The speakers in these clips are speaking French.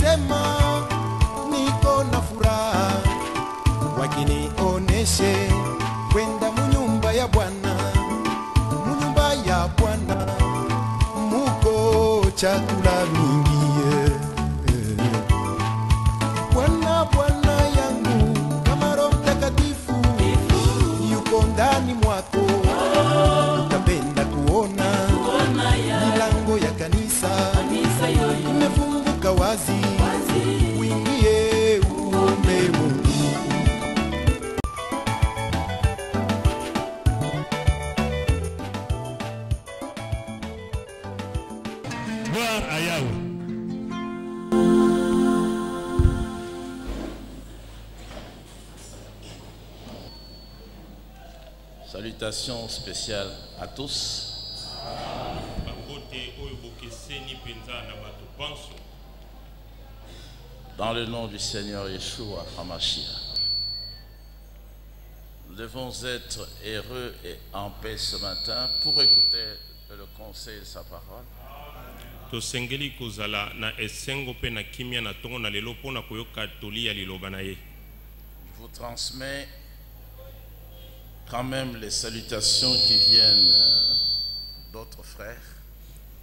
wakisema niko na furaha, wakinioneshe kwenda munyumba ya Bwana, munyumba ya Bwana muko chakula mingi. Bwana Bwana yangu, kama Roho Mtakatifu yuko ndani mwako, utapenda kuona milango ya kanisa imefunguka wazi, uingie uombe Mungu. Gloire à Yahweh. Salutations spéciales à tous. Dans le nom du Seigneur Yeshua HaMashiach. Nous devons être heureux et en paix ce matin pour écouter le conseil de sa parole. Je vous transmets quand même les salutations qui viennent d'autres frères.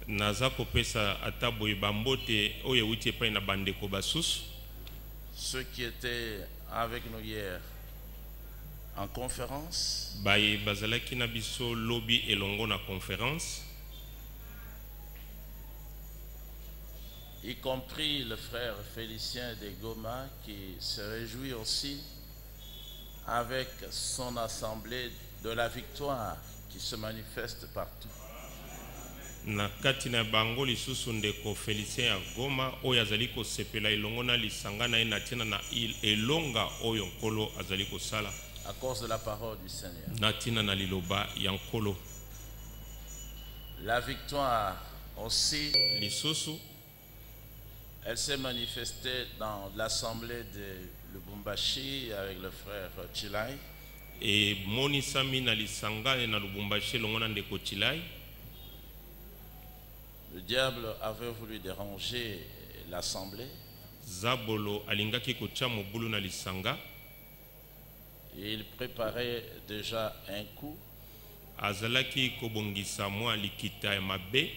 Ceux qui étaient avec nous hier en conférence, y compris le frère Félicien de Goma qui se réjouit aussi avec son assemblée de la victoire qui se manifeste partout. Na kati na bango lisusu ndeko Felicien ya Goma oyo azali ko sepela ilongo na lisanga na ina tina na elonga oyo nkolo azali ko sala à cause de la parole du Seigneur. Na tina na liloba ya nkolo. La victoire aussi lisusu elle s'est manifestée dans l'assemblée de Lubumbashi avec le frère Chilai. Et monisami na lisanga na Lubumbashi longo na ndeko Chilai. Le diable avait voulu déranger l'assemblée. Zabolo alingaki kocha mobulu na lisanga. Il préparait déjà un coup. Azalaki kobongisa mwa likita mabe.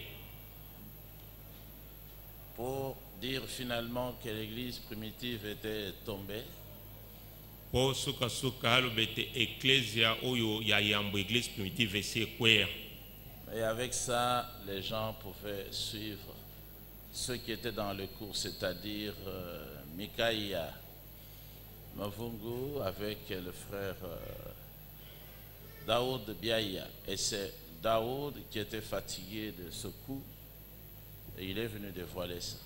Pour dire finalement que l'église primitive était tombée. Po suka suka halobete ecclesia oyo ya yambo église primitive esi kwea. Et avec ça, les gens pouvaient suivre ceux qui étaient dans le cours, c'est-à-dire Mikaïa Mavungu avec le frère Daoud Biaïa. Et c'est Daoud qui était fatigué de ce coup et il est venu dévoiler ça.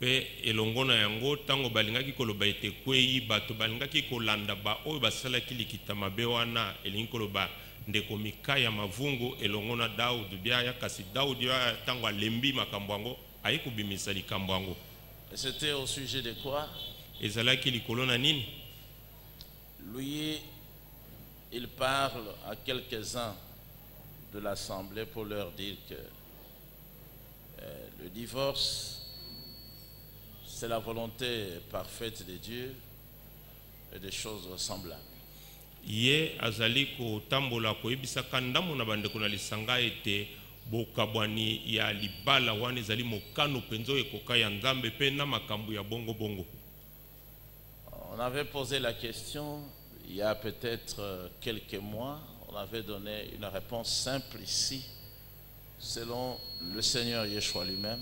Pe elongona yango tango balingaki koloba ete kwei bato balingaki kolanda ba oyo basalaki likita mabe wana elingi koloba ndeko Mikaya Mavungu elongona Daoud Biaya kasi Daoud Biaya tango alembi makambo yango ayikubimisa likambo yango. Et c'était au sujet de quoi? Ezalaki likolo na nini? Lui, il parle à quelques-uns de l'assemblée pour leur dire que le divorce c'est la volonté parfaite de Dieu et des choses semblables. Ye azali ko tambola ko ebisaka ndamu na bandeko na lisanga ete bokabwani ya libala wana ezali mokano penzo ekoka ya nzambe pe na makambo ya bongo bongo. On avait posé la question il y a peut-être quelques mois, on avait donné une réponse simple ici selon le Seigneur Yeshua lui-même.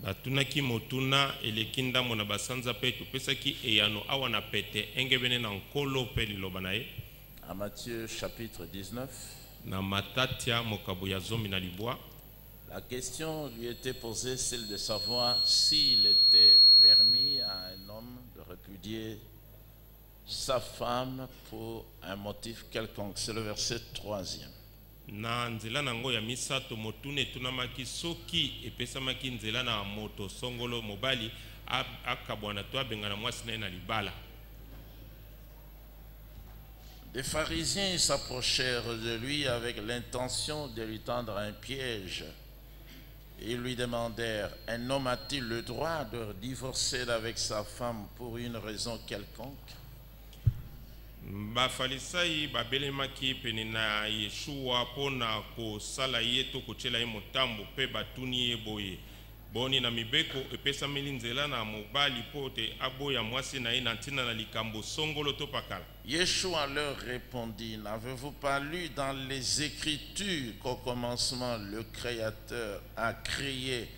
Batunaki motuna elekinda mona basanza pe tupesaki eyano awana pete engebene na nkolo pe liloba na ye. À Matthieu chapitre 19. Na matatia mokabu ya zomi na libwa. La question lui était posée, celle de savoir s'il était permis à un homme de répudier sa femme pour un motif quelconque. C'est le verset 3e. Na nzela nango ya misato motune tunamaki soki epesamaki nzela na moto songolo mobali akabwana to abengana mwasi na libala. Les pharisiens s'approchèrent de lui avec l'intention de lui tendre un piège Ils lui demandèrent, un homme a-t-il le droit de divorcer avec sa femme pour une raison quelconque? Bafalisai babelemaki pene na Yeshua pona kosala ye to kotyela ye motambo mpe batuni ye boye boni na mibeko epesameli nzela na mobali po te aboya mwasi na ye na ntina na likambo songolo to pakala. Yeshua leur répondit, n'avez-vous pas lu dans les Écritures qu'au commencement le Créateur a créé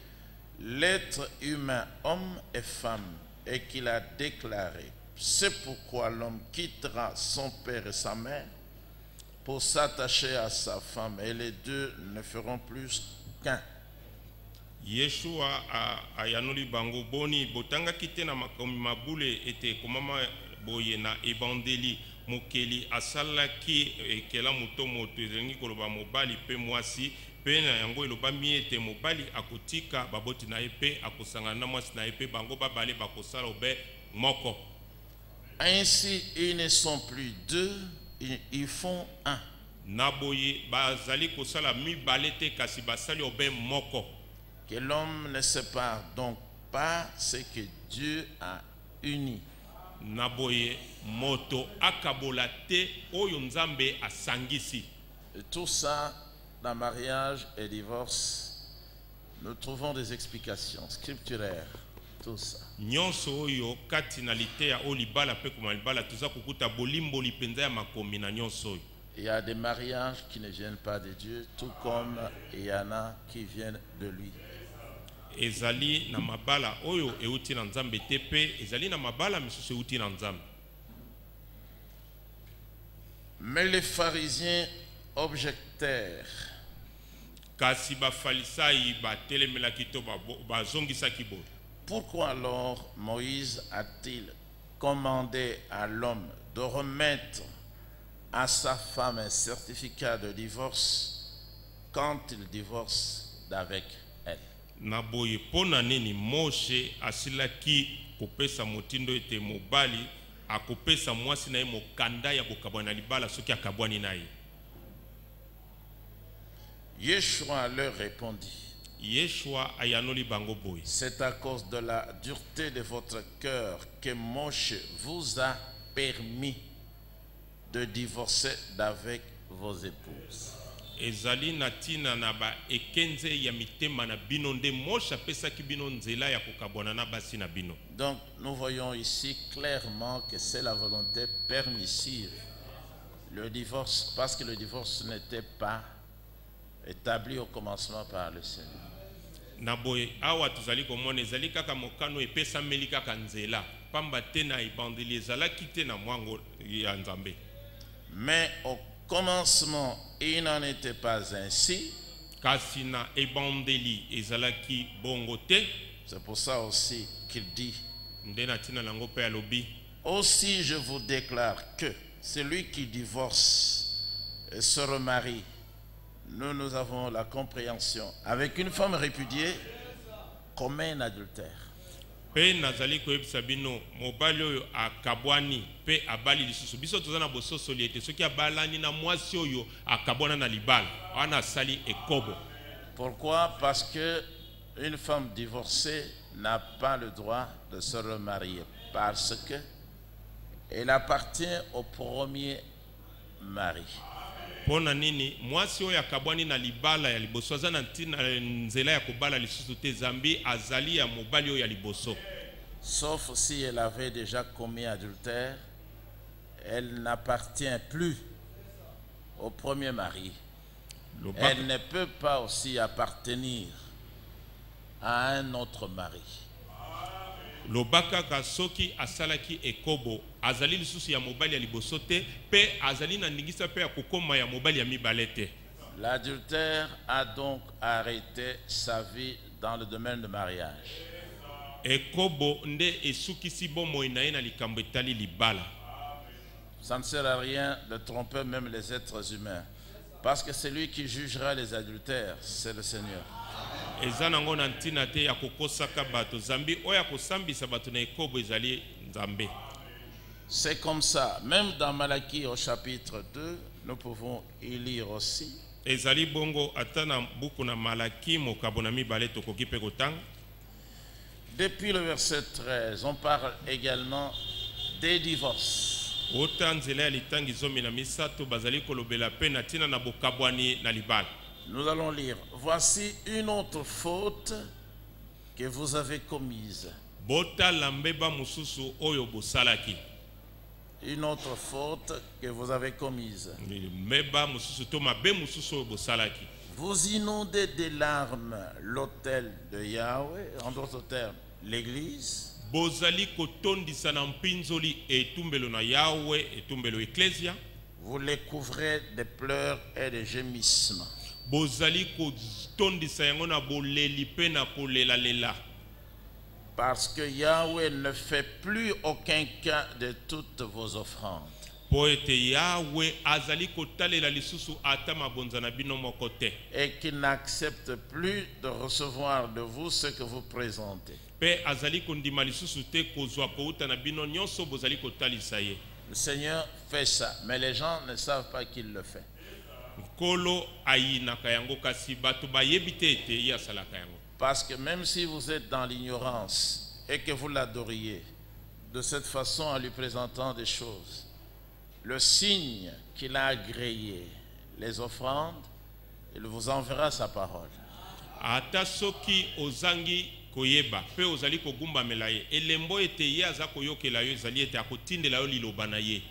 l'être humain, homme et femme, et qu'il a déclaré, c'est pourquoi l'homme quittera son père et sa mère pour s'attacher à sa femme, et les deux ne feront plus qu'un. Yeshua ayanoli bango boni botanga kite na makomi mabule ete komama boye na ebandeli mokeli asalaki ekela moto moto ezengi koloba mobali pe mwasi pe na yango elobami ete mobali akotika baboti na ye pe akosangana na mwasi na ye pe bango babale bakosala obe moko. Ainsi ils ne sont plus deux, ils font un. Na boye bazali kosala mibale te kasi basali obe moko. Que l'homme ne sépare donc pas ce que Dieu a uni. Naboye moto akabolate oyo nzambe asangisi. Et tout ça, dans mariage et divorce, nous trouvons des explications scripturaires. Tout ça. Nyonso oyo kati na litea o libala pe kuma libala tuza kukuta bolimbo lipenza ya makomi na nyonso oyo. Il y a des mariages qui ne viennent pas de Dieu, tout comme il y en a qui viennent de lui. Ezali na mabala oyo euti na nzambe tepe, ezali na mabala misusu euti na nzambe. Mais les pharisiens objectèrent. Kasi ba falisai ba telemela kito ba zongisa kibo. Pourquoi alors Moïse a-t-il commandé à l'homme de remettre à sa femme un certificat de divorce quand il divorce d'avec elle? Naboye pona nini Moshe asilaki kopesa motindo ete mobali akopesa mwasi na ye mokanda ya bokabwana libala soki akabwani na ye. Yeshua leur répondit, Yeshua ayanoli bango boye. c'est à cause de la dureté de votre cœur que Moshe vous a permis de divorcer d'avec vos épouses. Ezali natina na ba ekenze ya mitema na bino nde Moshe apesaki bino nzela ya kokabwana na basi na bino. Donc nous voyons ici clairement que c'est la volonté permissive. Le divorce, parce que le divorce n'était pas établi au commencement par le Seigneur. Naboye awa tuzali komona ezali kaka mokano epesameli kaka nzela pamba te na ebandeli ezalaki te na mwango ya nzambe. Mais au commencement, il n'en était pas ainsi. Kasi na ebandeli ezalaki bongo te. C'est pour ça aussi qu'il dit, Nde na tina lango pe alobi. aussi je vous déclare que celui qui divorce et se remarie, nous avons la compréhension, avec une femme répudiée, commet un adultère. Pe nazali koyebisa bino mobali oyo akabwani pe abali lisusu biso tozana bososo liete soki abalani na mwasi oyo akabwana na libala wana sali ekobo. Pourquoi? Parce que une femme divorcée n'a pas le droit de se remarier, parce que elle appartient au premier mari. Pona nini mwasi oyo akabwani na libala ya liboso aza na ntina nzela ya kobala lisusu te zambi azali ya mobali oyo ya liboso. Sauf si elle avait déjà commis adultère, elle n'appartient plus au premier mari. Elle ne peut pas aussi appartenir à un autre mari. Lobaka ka soki asalaki ekobo azali lisusu ya mobali ya liboso te pe azali na ndingisa pe ya kokoma ya mobali ya mibale te. L'adultère a donc arrêté sa vie dans le domaine du mariage. Ekobo nde esukisi bomoi na ye na likambo etali libala. Ça ne sert à rien de tromper même les êtres humains, parce que celui qui jugera les adultères, c'est le Seigneur. Eza nango na ntina te ya kokosaka bato zambi oyo akosambisa bato na ekobo ezali nzambe. C'est comme ça, même dans Malachie au chapitre 2, nous pouvons y lire aussi. ezali bongo ata na buku na Malaki mokabo na mibale tokoki pe kotanga. Depuis le verset 13, on parle également des divorces. Ota nzela ya litangi zomi na misato bazali kolobela pe na tina na bokabwani na libala. Nous allons lire. Voici une autre faute que vous avez commise. Bota lambeba mususu oyo bosalaki. Une autre faute que vous avez commise. Meba mususu to mabe mususu oyo bosalaki. Vous inondez de larmes l'autel de Yahweh, en d'autres termes, l'église. Bozali kotondisa na mpinzoli etumbelo na Yahweh, etumbelo ecclesia. Vous les couvrez de pleurs et de gémissements. Bozali kotondisa yango na boleli pe na kolela lela. Parce que Yahweh ne fait plus aucun cas de toutes vos offrandes. Poete Yahweh azali kotalela lisusu ata mabonza na bino moko te. Et qu'il n'accepte plus de recevoir de vous ce que vous présentez. Pe azali kondima lisusu te kozwa kouta na bino nyonso bozali kotalisa ye. Le Seigneur fait ça, mais les gens ne savent pas qu'il le fait. Kolo ayinaka yango kasi bato bayebi te ete ye asalaka yango. Parce que même si vous êtes dans l'ignorance et que vous l'adoriez de cette façon en lui présentant des choses, le signe qu'il a agréé les offrandes, il vous enverra sa parole. Ata soki ozangi koyeba pe ozali kogumba melaye elembo ete ye aza koyokela yo ezali ete akotindela yo liloba na ye.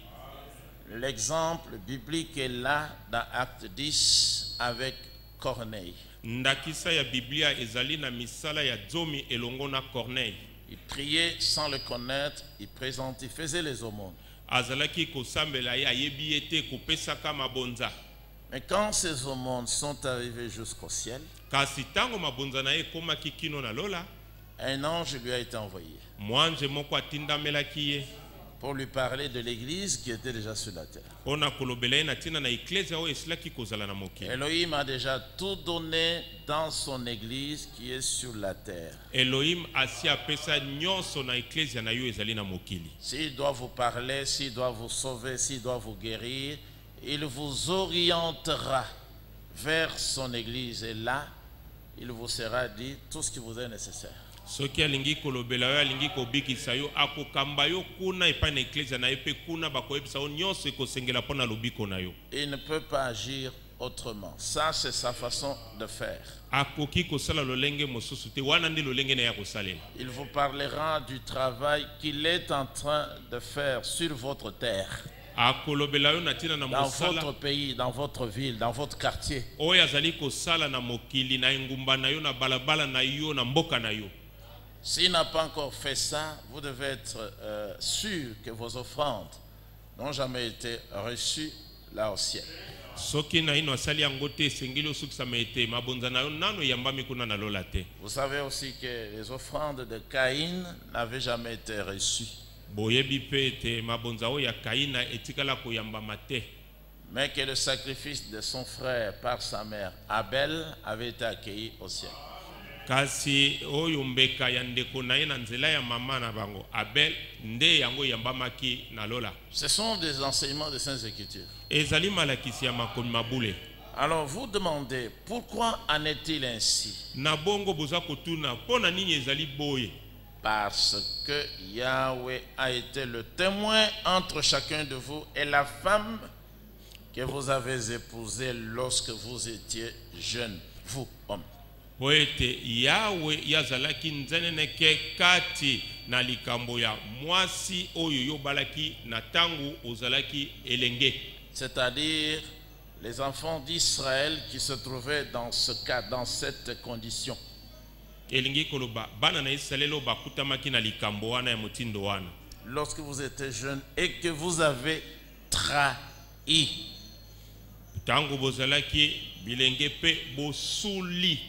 L'exemple biblique est là dans Acte 10 avec Corneille. Ndakisa ya Biblia ezali na misala ya zomi elongo na Corneille. Il priait sans le connaître, il présentait, il faisait les aumônes. Azalaki kosambela ye ayebi ete kopesaka mabonza. Mais quand ces aumônes sont arrivés jusqu'au ciel, Kasi tango mabonza na ye komaki kino na lola, un ange lui a été envoyé mwanje moko atindamelaki ye pour lui parler de l'église qui était déjà sur la terre. ona kolobela ye na tina na eklezia oyo esilaki kozala na mokili. Elohim a déjà tout donné dans son église qui est sur la terre. Elohim asi apesa nyonso na eklezia na yo ezali na mokili. S'il doit vous parler, s'il doit vous sauver, s'il doit vous guérir, il vous orientera vers son église et là, il vous sera dit tout ce qui vous est nécessaire. Soki alingi kolobela yo alingi kobikisa yo akokamba yo kuna epai na eklezia na ye pe kuna bakoyebisa yo nyonso ekosengela mpo na lobiko na yo. Il ne peut pas agir autrement. Ça, c'est sa façon de faire. Akoki kosala lolenge mosusu te wana nde lolenge na ya kosalela. Il vous parlera du travail qu'il est en train de faire sur votre terre, Akolobela yo na tina na dans mosala votre pays, dans votre ville, dans votre quartier. oyo azali kosala na mokili na engumba na yo na balabala na yo na mboka na yo. S'il n'a pas encore fait ça, vous devez être sûr que vos offrandes n'ont jamais été reçues là au ciel. Soki na ino asali yango te esengeli osukisama ete mabonza na yo nano eyambami kuna na lola te. Vous savez aussi que les offrandes de Caïn n'avaient jamais été reçues, Boyebi pe ete mabonza oyo ya Kaina etikala koyambama te. mais que le sacrifice de son frère par sa mère Abel avait été accueilli au ciel. Kasi oyo mbeka ya ndeko na ye na nzela ya mama na bango Abel nde yango yambamaki na lola. Ce sont des enseignements des Saintes Écritures. Ezali malakisi ya makomi mabule. Alors vous demandez, pourquoi en est-il ainsi? Na bongo boza kotuna pona nini ezali boye. Parce que Yahweh a été le témoin entre chacun de vous et la femme que vous avez épousée lorsque vous étiez jeune, vous, hommes. Poete Yahweh yazalaki nzeneneke kati na likambo ya mwasi oyo yobalaki na tangu ozalaki elenge. C'est-à-dire les enfants d'Israël qui se trouvaient dans ce cas, dans cette condition. Elingi koloba bana na Israel lo bakutamaki na likambo wana ya mutindo wana. Lorsque vous étiez jeune et que vous avez trahi. Tangu bozalaki bilenge pe bosuli.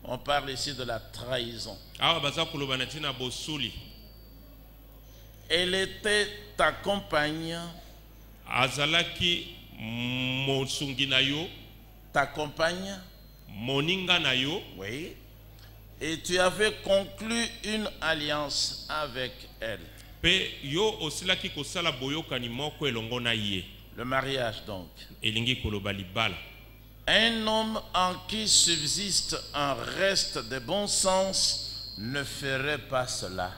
On parle ici de la trahison. Awa baza koloba na tina bosuli. Elle était ta compagne, Azalaki mosungi na yo, ta compagne, moninga na yo, oui, et tu avais conclu une alliance avec elle. pe yo osilaki kosala boyokani moko elongo na ye. Le mariage donc. Elingi koloba libala. Un homme en qui subsiste un reste de bon sens ne ferait pas cela.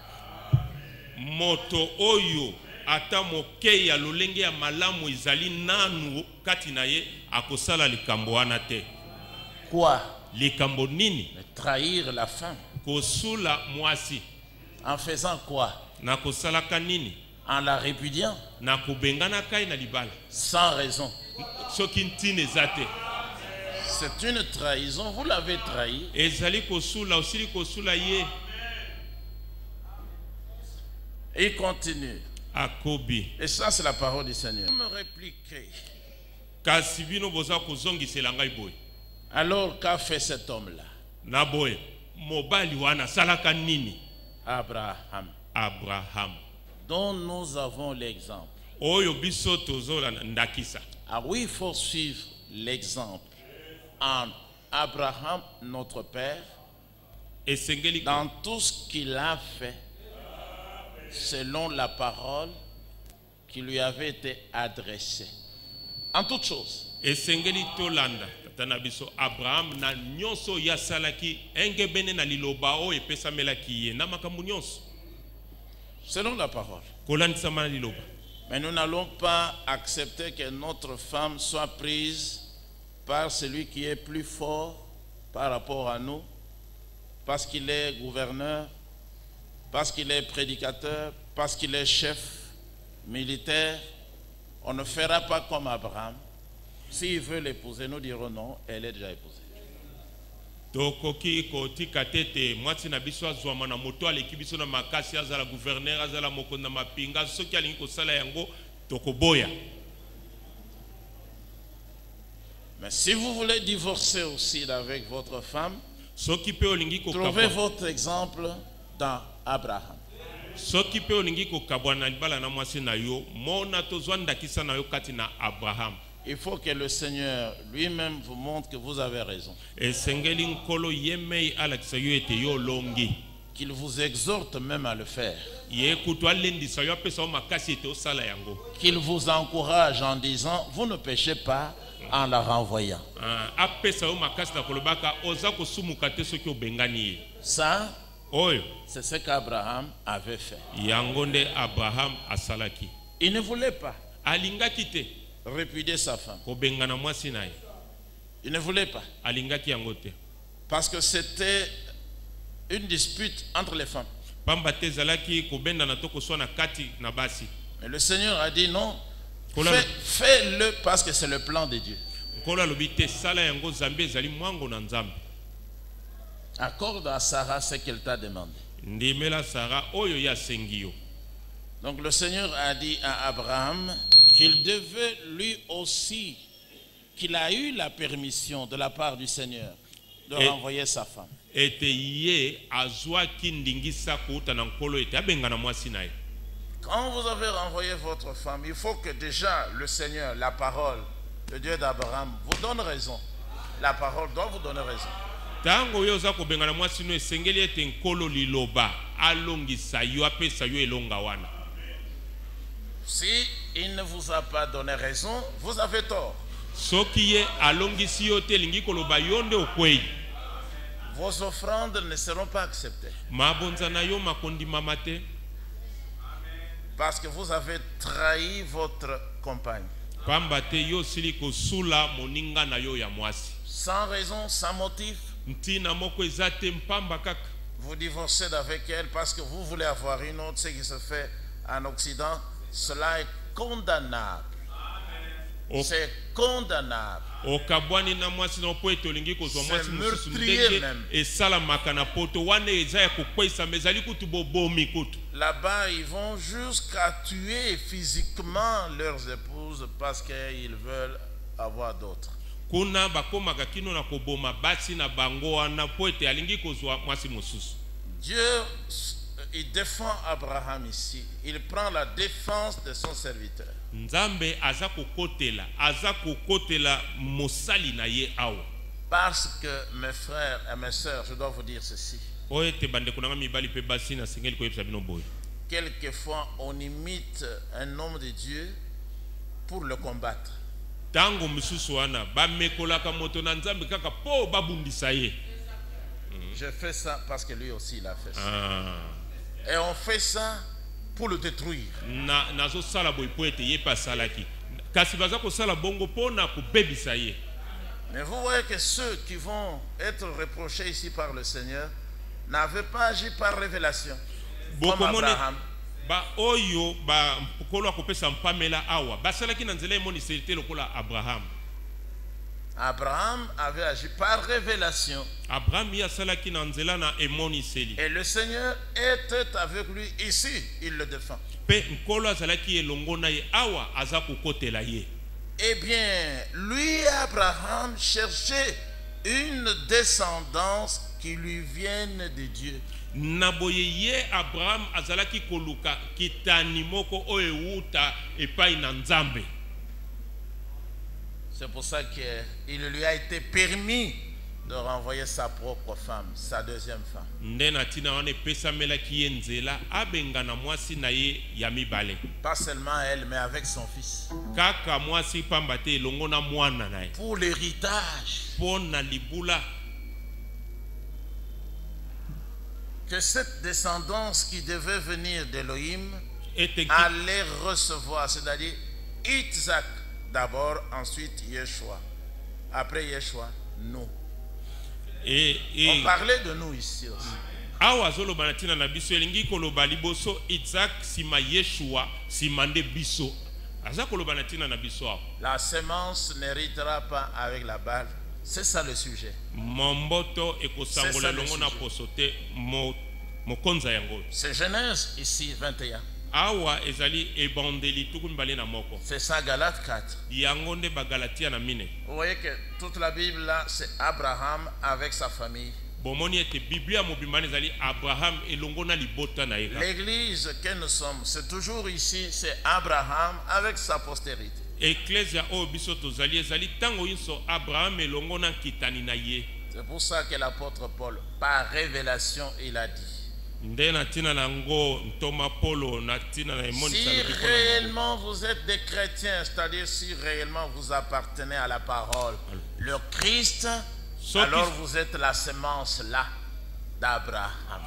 Moto oyo ata moke ya lolenge ya malamu izali nanu kati na ye akosala likambo wana te. Quoi? Likambo nini? Trahir la femme. Kosula mwasi. En faisant quoi? Na kosalaka nini? En la répudiant. Na kubengana kai na libala. Sans raison. Soki ntine zate. C'est une trahison, vous l'avez trahi. Ezali kosula osili kosula ye. Et continue. Akobi. Et ça c'est la parole du Seigneur. Vous me répliquez. Kasi bino boza kozongisela ngai boy. Alors qu'a fait cet homme-là? Na boy. Mobali wana salaka nini? Abraham. Abraham. Dont nous avons l'exemple. Oyo biso tozola ndakisa. Ah oui, il faut suivre l'exemple en Abraham, notre père, dans tout ce qu'il a fait, selon la parole qui lui avait été adressée. En toutes choses. Esengeli tolanda tata biso Abraham na nyonso ya salaki engebene na liloba o epesa melaki ye na makambo nyonso. Selon la parole. Kolandisa mana liloba. Mais nous n'allons pas accepter que notre femme soit prise par celui qui est plus fort par rapport à nous, parce qu'il est gouverneur, parce qu'il est prédicateur, parce qu'il est chef militaire. On ne fera pas comme Abraham. S'il veut l'épouser, nous dirons non, elle est déjà épousée. Tokoki kotika tete mwati na biso azwama na moto aleki biso na makasi azala gouverneur azala mokonda mapinga soki alingi kosala yango tokoboya. Mais si vous voulez divorcer aussi avec votre femme, soki pe olingi trouvez votre exemple dans Abraham. Soki pe olingi kokabwana libala na mwasi na yo mona tozwa ndakisa na yo kati na Abraham. Il faut que le Seigneur lui-même vous montre que vous avez raison. Qu'il vous exhorte même à le faire. Qu'il vous encourage en disant, vous ne péchez pas en la renvoyant. Ça, c'est ce qu'Abraham avait fait. Il ne voulait pas répudier sa femme. Il ne voulait pas. Parce que c'était une dispute entre les femmes. Mais le Seigneur a dit non, fais-le parce que c'est le plan de Dieu. Accorde à Sarah ce qu'elle t'a demandé. Donc le Seigneur a dit à Abraham qu'il devait lui aussi, qu'il a eu la permission de la part du Seigneur de renvoyer sa femme. Quand vous avez renvoyé votre femme, il faut que déjà le Seigneur, la parole, le Dieu d'Abraham, vous donne raison. La parole doit vous donner raison. Si il ne vous a pas donné raison, vous avez tort. Vos offrandes ne seront pas acceptées. Parce que vous avez trahi votre compagne. Sans raison, sans motif. Vous divorcez avec elle parce que vous voulez avoir une autre. Ce qui se fait en Occident, cela est condamnable. C'est condamnable. C'est meurtrier même. Là-bas, ils vont jusqu'à tuer physiquement leurs épouses parce qu'ils veulent avoir d'autres. Dieu, il défend Abraham ici. Il prend la défense de son serviteur. Parce que mes frères et mes sœurs, je dois vous dire ceci. Quelquefois, on imite un homme de Dieu pour le combattre. tango mususu wana bamekolaka moto na nzambe kaka po babundisa ye. Je fais ça parce que lui aussi il a fait ça. Et on fait ça pour le détruire. Nazo sala boy po ete ye pa salaki. Kasi baza ko sala bongo pona ko bebisa ye. Mais vous voyez que ceux qui vont être reprochés ici par le Seigneur n'avaient pas agi par révélation. Comme Abraham. Ba oyo ba kolo akopesa mpamela awa basalaki na nzela emoni selite lokola Abraham. Abraham avait agi par révélation. Abraham ya salaki na nzela na emoni seli. Et le Seigneur était avec lui ici, il le défend. Pe nkolo azalaki elongo na ye awa aza kokotela ye. Eh bien, lui Abraham cherchait une descendance qui lui vienne de Dieu. Naboye ye Abraham azalaki koluka kitani moko oyeuta epai na nzambe. C'est pour ça qu'il lui a été permis de renvoyer sa propre femme, sa deuxième femme. Pas seulement elle, mais avec son fils. Pour l'héritage. Que cette descendance qui devait venir d'Élohim allait recevoir, c'est-à-dire Isaac d'abord, ensuite Yeshua. Après Yeshua, nous. On parlait de nous ici aussi. La semence n'héritera pas avec la balle. C'est ça le sujet. C'est Genèse ici 21. C'est ça Galates 4. Vous voyez que toute la Bible là, c'est Abraham avec sa famille. L'église que nous sommes, c'est toujours ici, c'est Abraham avec sa postérité. C'est pour ça que l'apôtre Paul, par révélation, il a dit: si réellement vous êtes des chrétiens, c'est-à-dire si réellement vous appartenez à la parole, le Christ, alors vous êtes la semence là d'Abraham.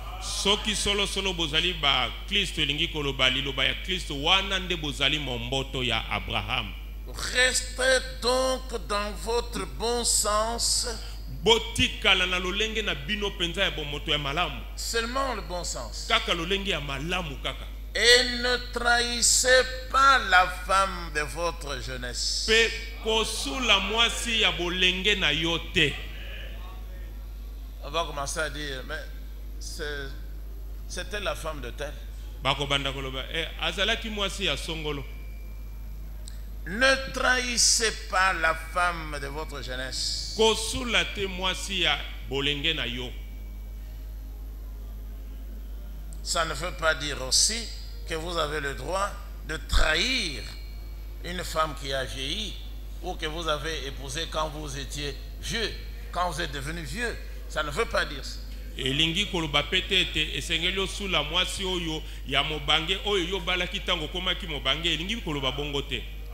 Restez donc dans votre bon sens. Seulement le bon sens. Et ne trahissez pas la femme de votre jeunesse. On va commencer à dire, mais c'était la femme de tel. Ne trahissez pas la femme de votre jeunesse. Ça ne veut pas dire aussi que vous avez le droit de trahir une femme qui a vieilli ou que vous avez épousé quand vous étiez vieux, quand vous êtes devenu vieux. Ça ne veut pas dire ça.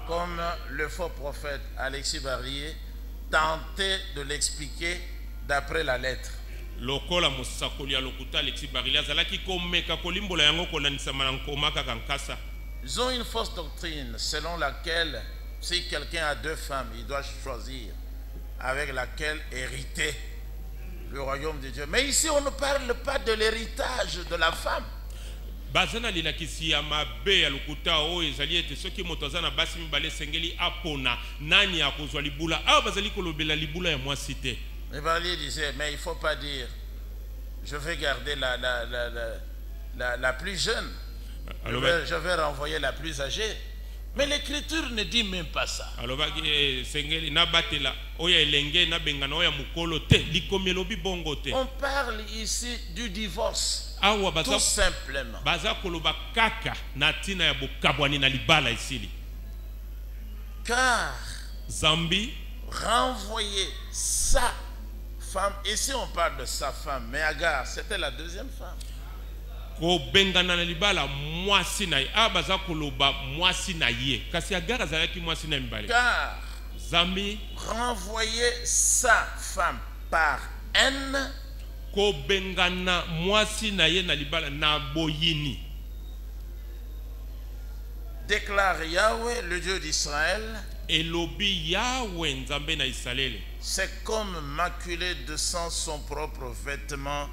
Comme le faux prophète Alexis Barrier tentait de l'expliquer d'après la lettre. Ils ont une fausse doctrine selon laquelle si quelqu'un a deux femmes, il doit choisir avec laquelle hériter le royaume de Dieu. Mais ici on ne parle pas de l'héritage de la femme. bazana lilakisi ya mabe ya lokuta o ezali ete soki moto azana basi mibale sengeli apona nani akozwa libula awa bazali kolobela libula ya mwasi te. Mais Barrier disait, mais il ne faut pas dire je vais garder la plus jeune, je vais renvoyer la plus âgée. Mais l'écriture ne dit même pas ça. On parle ici du divorce. Tout simplement. Car Zambi renvoyer sa femme, ici on parle de sa femme, mais Agar, c'était la deuxième femme. Car nzambe renvoyer sa femme par haine, kobengana mwasi na ye na libala na boyini. déclare Yahweh, le Dieu d'Israël, Elobi Yahweh nzambe na Israël. c'est comme maculer de sang son propre vêtement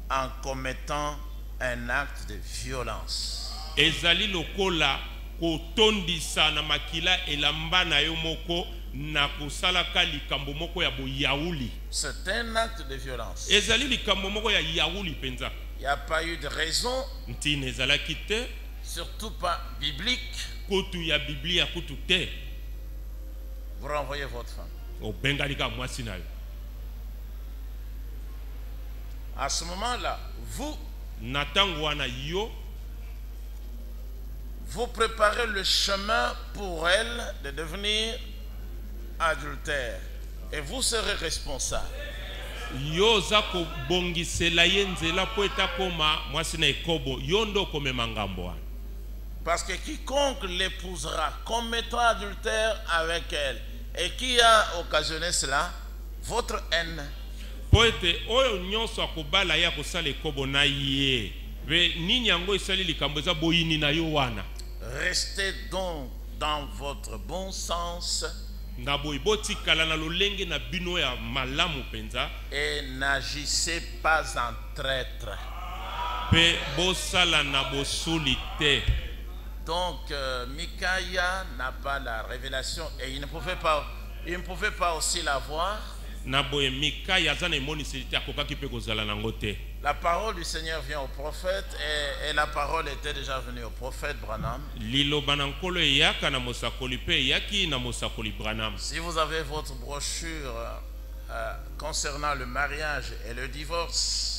en commettant un acte de violence. Ezali lokola kotondisa na makila elamba na yo moko na kosalaka likambo moko ya boyauli. C'est un acte de violence. Ezali likambo moko ya yauli penza. Il n'y a pas eu de raison, Ntine ezalaki te, surtout pas biblique. kutu ya Biblia kutu te. Vous renvoyez votre femme. Obengalika mwasi na yo. À ce moment-là, vous préparez le chemin pour elle de devenir adultère. Et vous serez responsable. Parce que quiconque l'épousera commettra adultère avec elle. Et qui a occasionné cela? Votre haine. Poete oyo nyonso akobala ya kosala ekobo na ye ve nini yango esali likambo eza boyini na yo wana. Restez donc dans votre bon sens na boyi botikala na lolenge na bino ya malamu penza et n'agissez pas en traître. Pe bosala na bosuli te. Donc Micaya n'a pas la révélation et il ne pouvait pas aussi l'avoir. La parole du Seigneur vient au prophète et la parole était déjà venue au prophète Branham. Si vous avez votre brochure concernant le mariage et le divorce,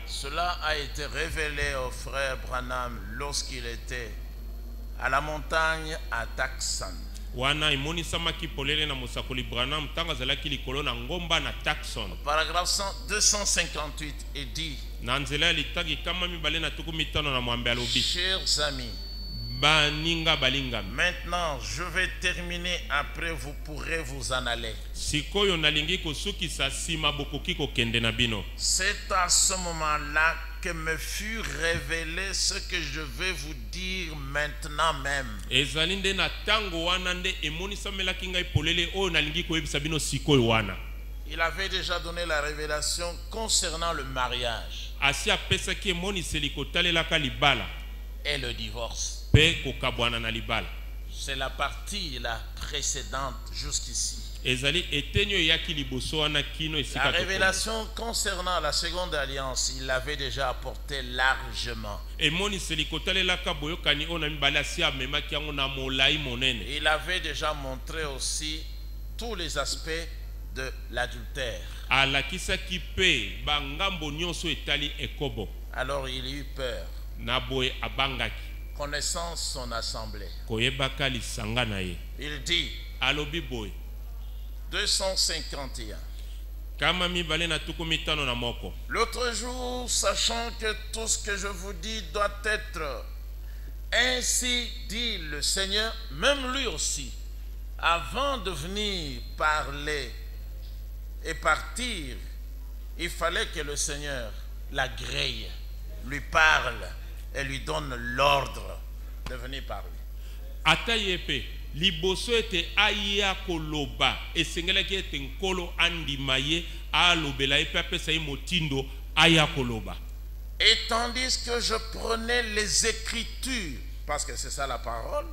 cela a été révélé au frère Branham lorsqu'il était à la montagne à Tucson. Paragraphe 258 il dit: chers amis, maintenant je vais terminer, après vous pourrez vous en aller. C'est à ce moment-là que me fut révélé ce que je vais vous dire maintenant même. Il avait déjà donné la révélation concernant le mariage et le divorce. C'est la partie la précédente jusqu'ici. La révélation concernant la seconde alliance, il l'avait déjà apporté largement. Il avait déjà montré aussi tous les aspects de l'adultère. Alors il eut peur, connaissant son assemblée. Il dit, 251. L'autre jour, sachant que tout ce que je vous dis doit être ainsi, dit le Seigneur, même lui aussi, avant de venir parler et partir, il fallait que le Seigneur l'agrée, lui parle et lui donne l'ordre de venir parler. Liboso ete aya koloba esengelaki ete nkolo andimaye alobela epe apesa ye motindo aya koloba. Et tandis que je prenais les Écritures, parce que c'est ça la parole,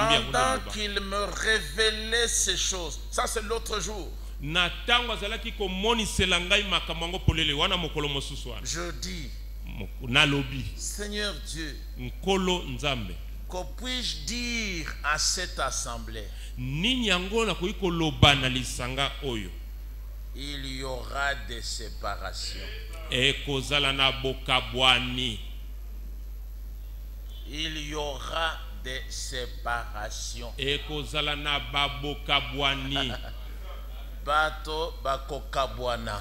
pendant qu'il me révélait ces choses, ça c'est l'autre jour, je dis, Seigneur Dieu, que puis-je dire à cette assemblée? Il y aura des séparations. Il y aura des séparations. Bato bakokabwana.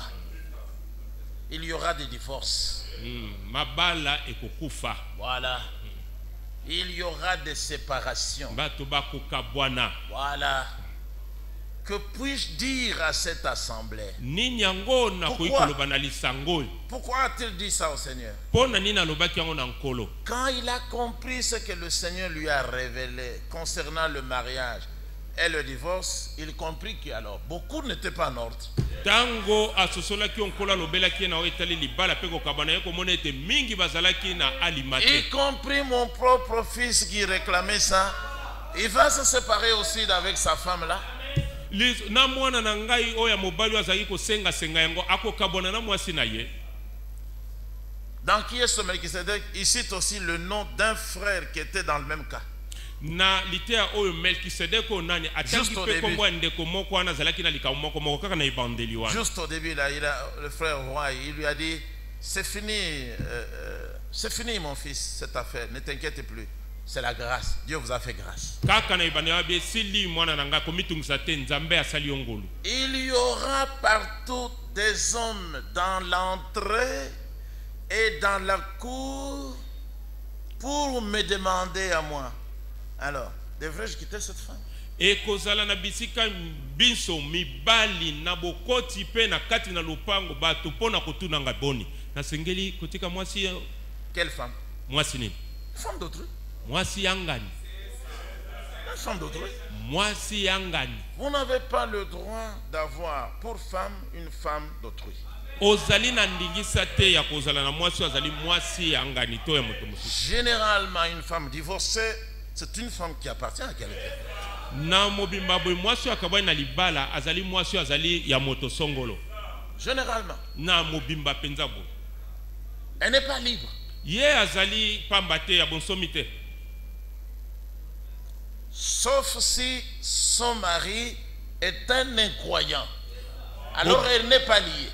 il y aura des divorces. Mabala ekokufa. Voilà. Il y aura des séparations. Bato bakokabwana. Voilà. Que puis-je dire à cette assemblée? Pourquoi a-t-il dit ça au Seigneur? Quand il a compris ce que le Seigneur lui a révélé concernant le mariage et le divorce, il comprit que alors beaucoup n'étaient pas en ordre. Y compris mon propre fils qui réclamait ça. Il va se séparer aussi avec sa femme là. Dans qui est ce Melchisedec? Il cite aussi le nom d'un frère qui était dans le même cas. Juste au début, là, le frère roi, il lui a dit, c'est fini mon fils, cette affaire, ne t'inquiète plus. C'est la grâce. Dieu vous a fait grâce. Il y aura partout des hommes dans l'entrée et dans la cour pour me demander à moi. Alors, devrais-je quitter cette femme? Quelle femme? Femme d'autrui. Moi si yangani. Une femme d'autrui. Moi si yangani. Vous n'avez pas le droit d'avoir pour femme une femme d'autrui. Généralement, une femme divorcée, c'est une femme qui appartient à quelqu'un. Généralement. Elle n'est pas libre. Sauf si son mari est un incroyant. Alors elle n'est pas liée.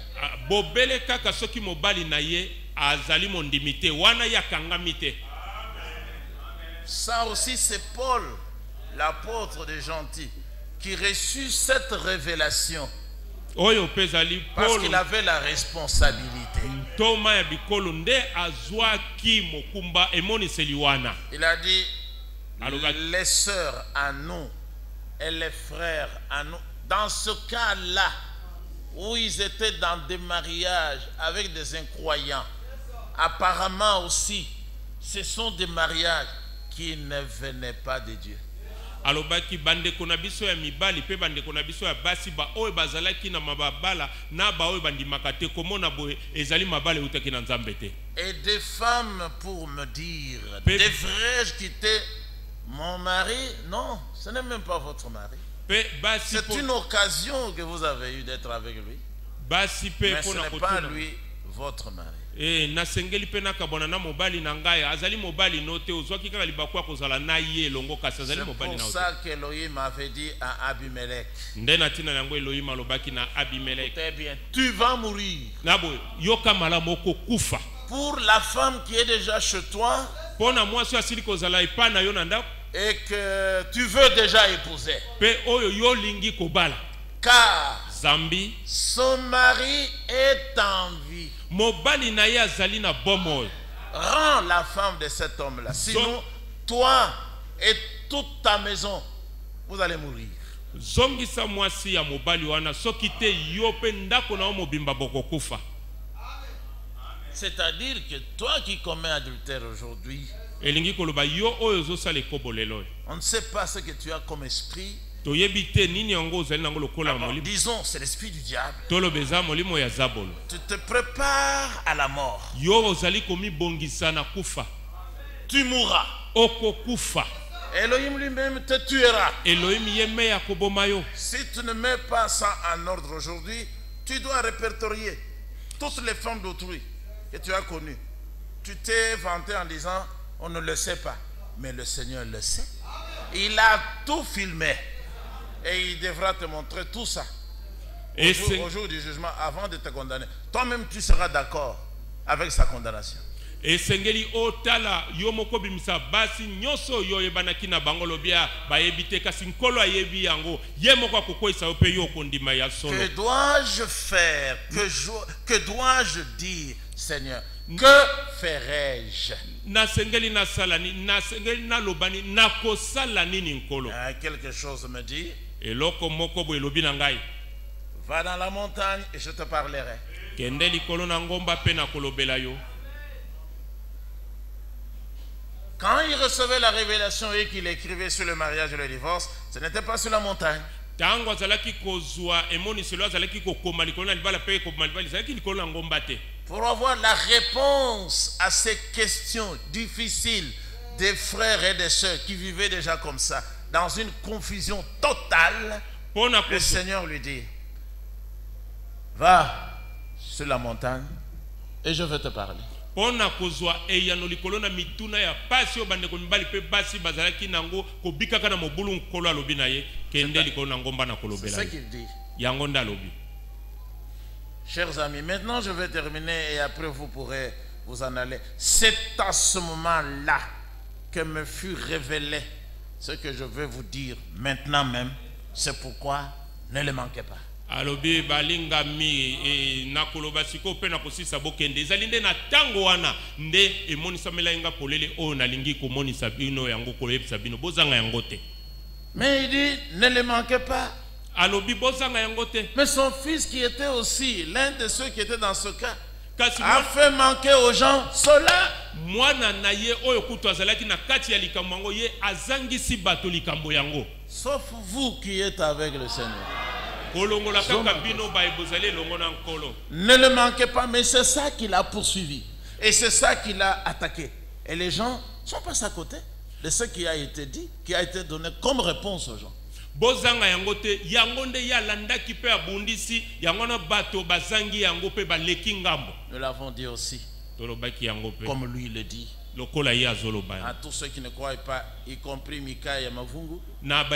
Ça aussi c'est Paul, l'apôtre des gentils, qui reçut cette révélation. Parce qu'il avait la responsabilité. Il a dit, les sœurs à nous et les frères à nous. Dans ce cas-là, où ils étaient dans des mariages avec des incroyants, apparemment aussi, ce sont des mariages qui ne venaient pas de Dieu. Alobaki bande konabiso ya mibali pe bande konabiso ya basi ba oyo bazalaki na mababala na ba oyo bandi makate komona boye ezali mabale utaki na nzambe te. Et des femmes pour me dire, devrais-je quitter mon mari? Non, ce n'est même pas votre mari. C'est une occasion que vous avez eue d'être avec lui. Mais ce n'est pas lui votre mari. C'est pour ça qu'Elohim avait dit à Abimelech, écoutez bien, tu vas mourir. Pour la femme qui est déjà chez toi et que tu veux déjà épouser, car son mari est en vie. Rends la femme de cet homme-là. Sinon, toi et toute ta maison, vous allez mourir. C'est-à-dire que toi qui commets adultère aujourd'hui, on ne sait pas ce que tu as comme esprit. Alors, disons, c'est l'esprit du diable. Tu te prépares à la mort. Tu mourras. Elohim lui-même te tuera. Si tu ne mets pas ça en ordre aujourd'hui, tu dois répertorier toutes les femmes d'autrui que tu as connues. Tu t'es vanté en disant, on ne le sait pas. Mais le Seigneur le sait. Il a tout filmé. Et il devra te montrer tout ça au jour du jugement avant de te condamner. Toi-même, tu seras d'accord avec sa condamnation. esengeli otala yo moko bimisa basi nyonso yo yebanaki na bango lobia bayebite kasi nkolo ayebi yango ye moko akokwisa yo pe yo kondima ya solo. Que dois-je faire? Que dois-je dire, Seigneur? Que ferai-je? Nasengeli nasalani nasengeli nalobani nakosala nini nkolo? Quelque chose me dit, eloko moko bo elobi na ngai, va dans la montagne et je te parlerai. Kende likolo na ngomba pe na kolobela yo. Quand il recevait la révélation et qu'il écrivait sur le mariage et le divorce, ce n'était pas sur la montagne. Tango azalaki kozwa emoni selo azalaki kokoma likolo na libala pe kokoma libala azalaki likolo na ngomba te. Pour avoir la réponse à ces questions difficiles des frères et des sœurs qui vivaient déjà comme ça, dans une confusion totale, le Seigneur lui dit, va sur la montagne et je vais te parler. Pona kozwa eyano likolo na mituna ya pasi obande ko mibali pe basi bazalaki nango ko bikaka na mobulu nkolo alobi na ye kende likolo na ngomba na kolobela. C'est ce qu'il dit. Yango ndalobi. Chers amis, maintenant je vais terminer et après vous pourrez vous en aller. C'est à ce moment-là que me fut révélé ce que je vais vous dire maintenant même. C'est pourquoi ne le manquez pas. Alobi balinga mi e nakoloba siko pe na kosisa bokende ezalinde na tango wana nde emonisa melenga polele o nalingi ko monisa bino yango koyebisa bino bozanga yango te. Mais il dit ne le manquez pas. Alobi bozanga yango te. Mais son fils qui était aussi l'un de ceux qui étaient dans ce cas kasi a fait manquer aux gens cela. Mwana na ye oyo kutu azalaki na kati ya likambo yango ye azangisi bato likambo yango. Sauf vous qui êtes avec le Seigneur. Ne le manquez pas, mais c'est ça qu'il a poursuivi. Et c'est ça qu'il a attaqué. Et les gens sont passés à côté de ce qui a été dit, qui a été donné comme réponse aux gens. Nous l'avons dit aussi, comme lui le dit, à tous ceux qui ne croient pas, y compris Mika et Mavungu. Maintenant,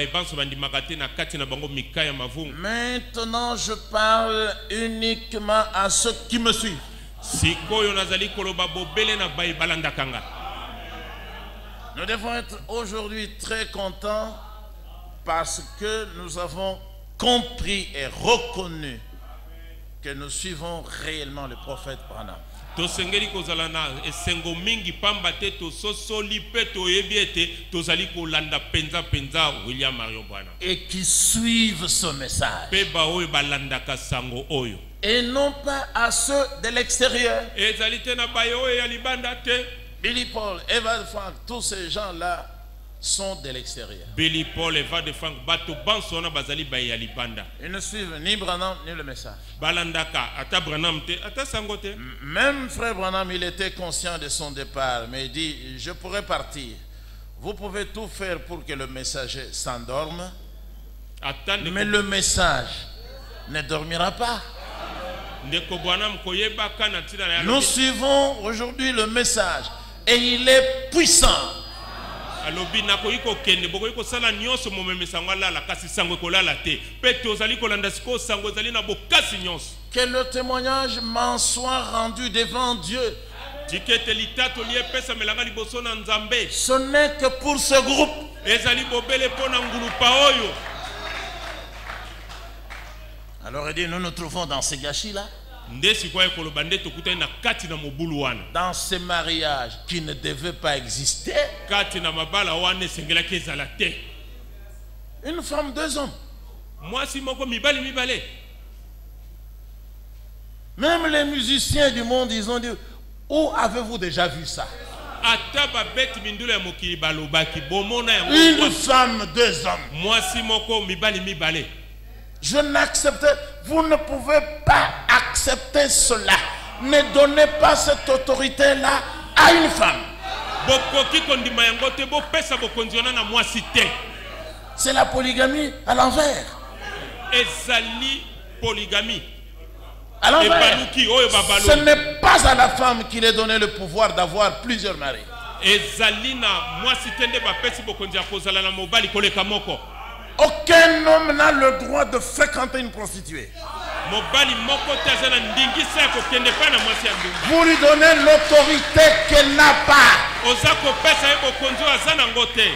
je parle uniquement à ceux qui me suivent. Nous devons être aujourd'hui très contents parce que nous avons compris et reconnu que nous suivons réellement le prophète Branham. Tosengeli kozalana esengo mingi pamba te to sosoli pe to yebiete tozali kolanda penza William Marion Branham et qui suivent ce message pe ba oyo balanda kasango oyo et non pas à ceux de l'extérieur. Ezali te na ba oyo ya libanda te. Billy Paul, Eva Frank, tous ces gens-là sont de l'extérieur. Billy Paul, Eva de Frank, bato bansona bazali ba ya libanda. Ils ne suivent ni Branham ni le message. Balandaka ata Branham te ata sango te. Même frère Branham, il était conscient de son départ, mais il dit je pourrais partir. Vous pouvez tout faire pour que le messager s'endorme, mais le message ne dormira pas. Nous suivons aujourd'hui le message et il est puissant. Que le témoignage m'en soit rendu devant Dieu. Ce n'est que pour ce groupe. Alors il dit, nous nous trouvons dans ces gâchis-là, dans ces mariages qui ne devaient pas exister. Une femme, deux hommes. Même les musiciens du monde, ils ont dit, où avez-vous déjà vu ça? Une femme, deux hommes. Je n'accepte, vous ne pouvez pas accepter cela. Ne donnez pas cette autorité-là à une femme. C'est la polygamie à l'envers. À l'envers. Ce n'est pas à la femme qu'il est donné le pouvoir d'avoir plusieurs maris. Aucun homme n'a le droit de fréquenter une prostituée. mobali moko te aza na ndingisa ya kokende pa na mwasi ya ndumba. Vous lui donnez l'autorité qu'elle n'a pas. Oza kopesa ye bokonzi oyo aza nango te.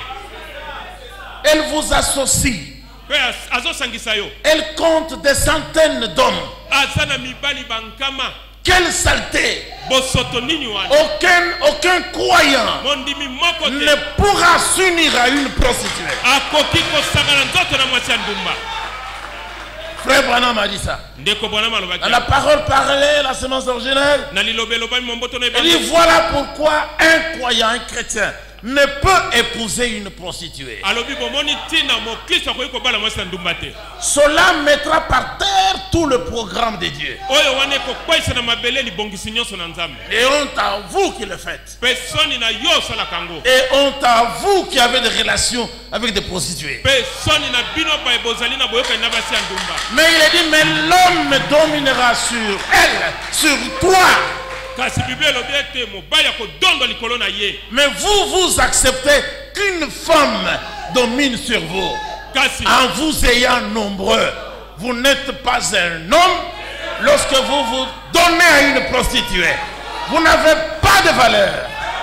Elle vous associe. Pe azosangisa yo. Elle compte des centaines d'hommes. Aza na mibali bankama. Quelle saleté! Bosoto nini wana. Aucun croyant Mondimi moko te ne pourra s'unir à une prostituée. akoki kosangana nzoto na mwasi ya ndumba. Frère Branham a dit ça. Ndeko Branham alobaki. Dans la parole parlée, la semence originelle, Na lilobe loba momboto no il dit voilà pourquoi un croyant, un chrétien, ne peut épouser une prostituée. alobi bomoni tina mo Kristo akoki kobala mwasi ya ndumba te. Cela mettra par terre tout le programme de Dieu. Oyo wana ekokwesa na mabele libongisi nyonso na Nzambe. Et honte à vous qui le faites. Pesoni na yo sala kango. Et honte à vous qui avez des relations avec des prostituées. Pesoni na bino ba ebozali na boyoka na basi ya ndumba. Mais il a dit, mais l'homme dominera sur elle, sur toi. Kasi Bible elobi ete mobali akodondo likolo na ye. Mais vous acceptez qu'une femme domine sur vous. Kasi En vous ayant nombreux, vous n'êtes pas un homme lorsque vous vous donnez à une prostituée. Vous n'avez pas de valeur.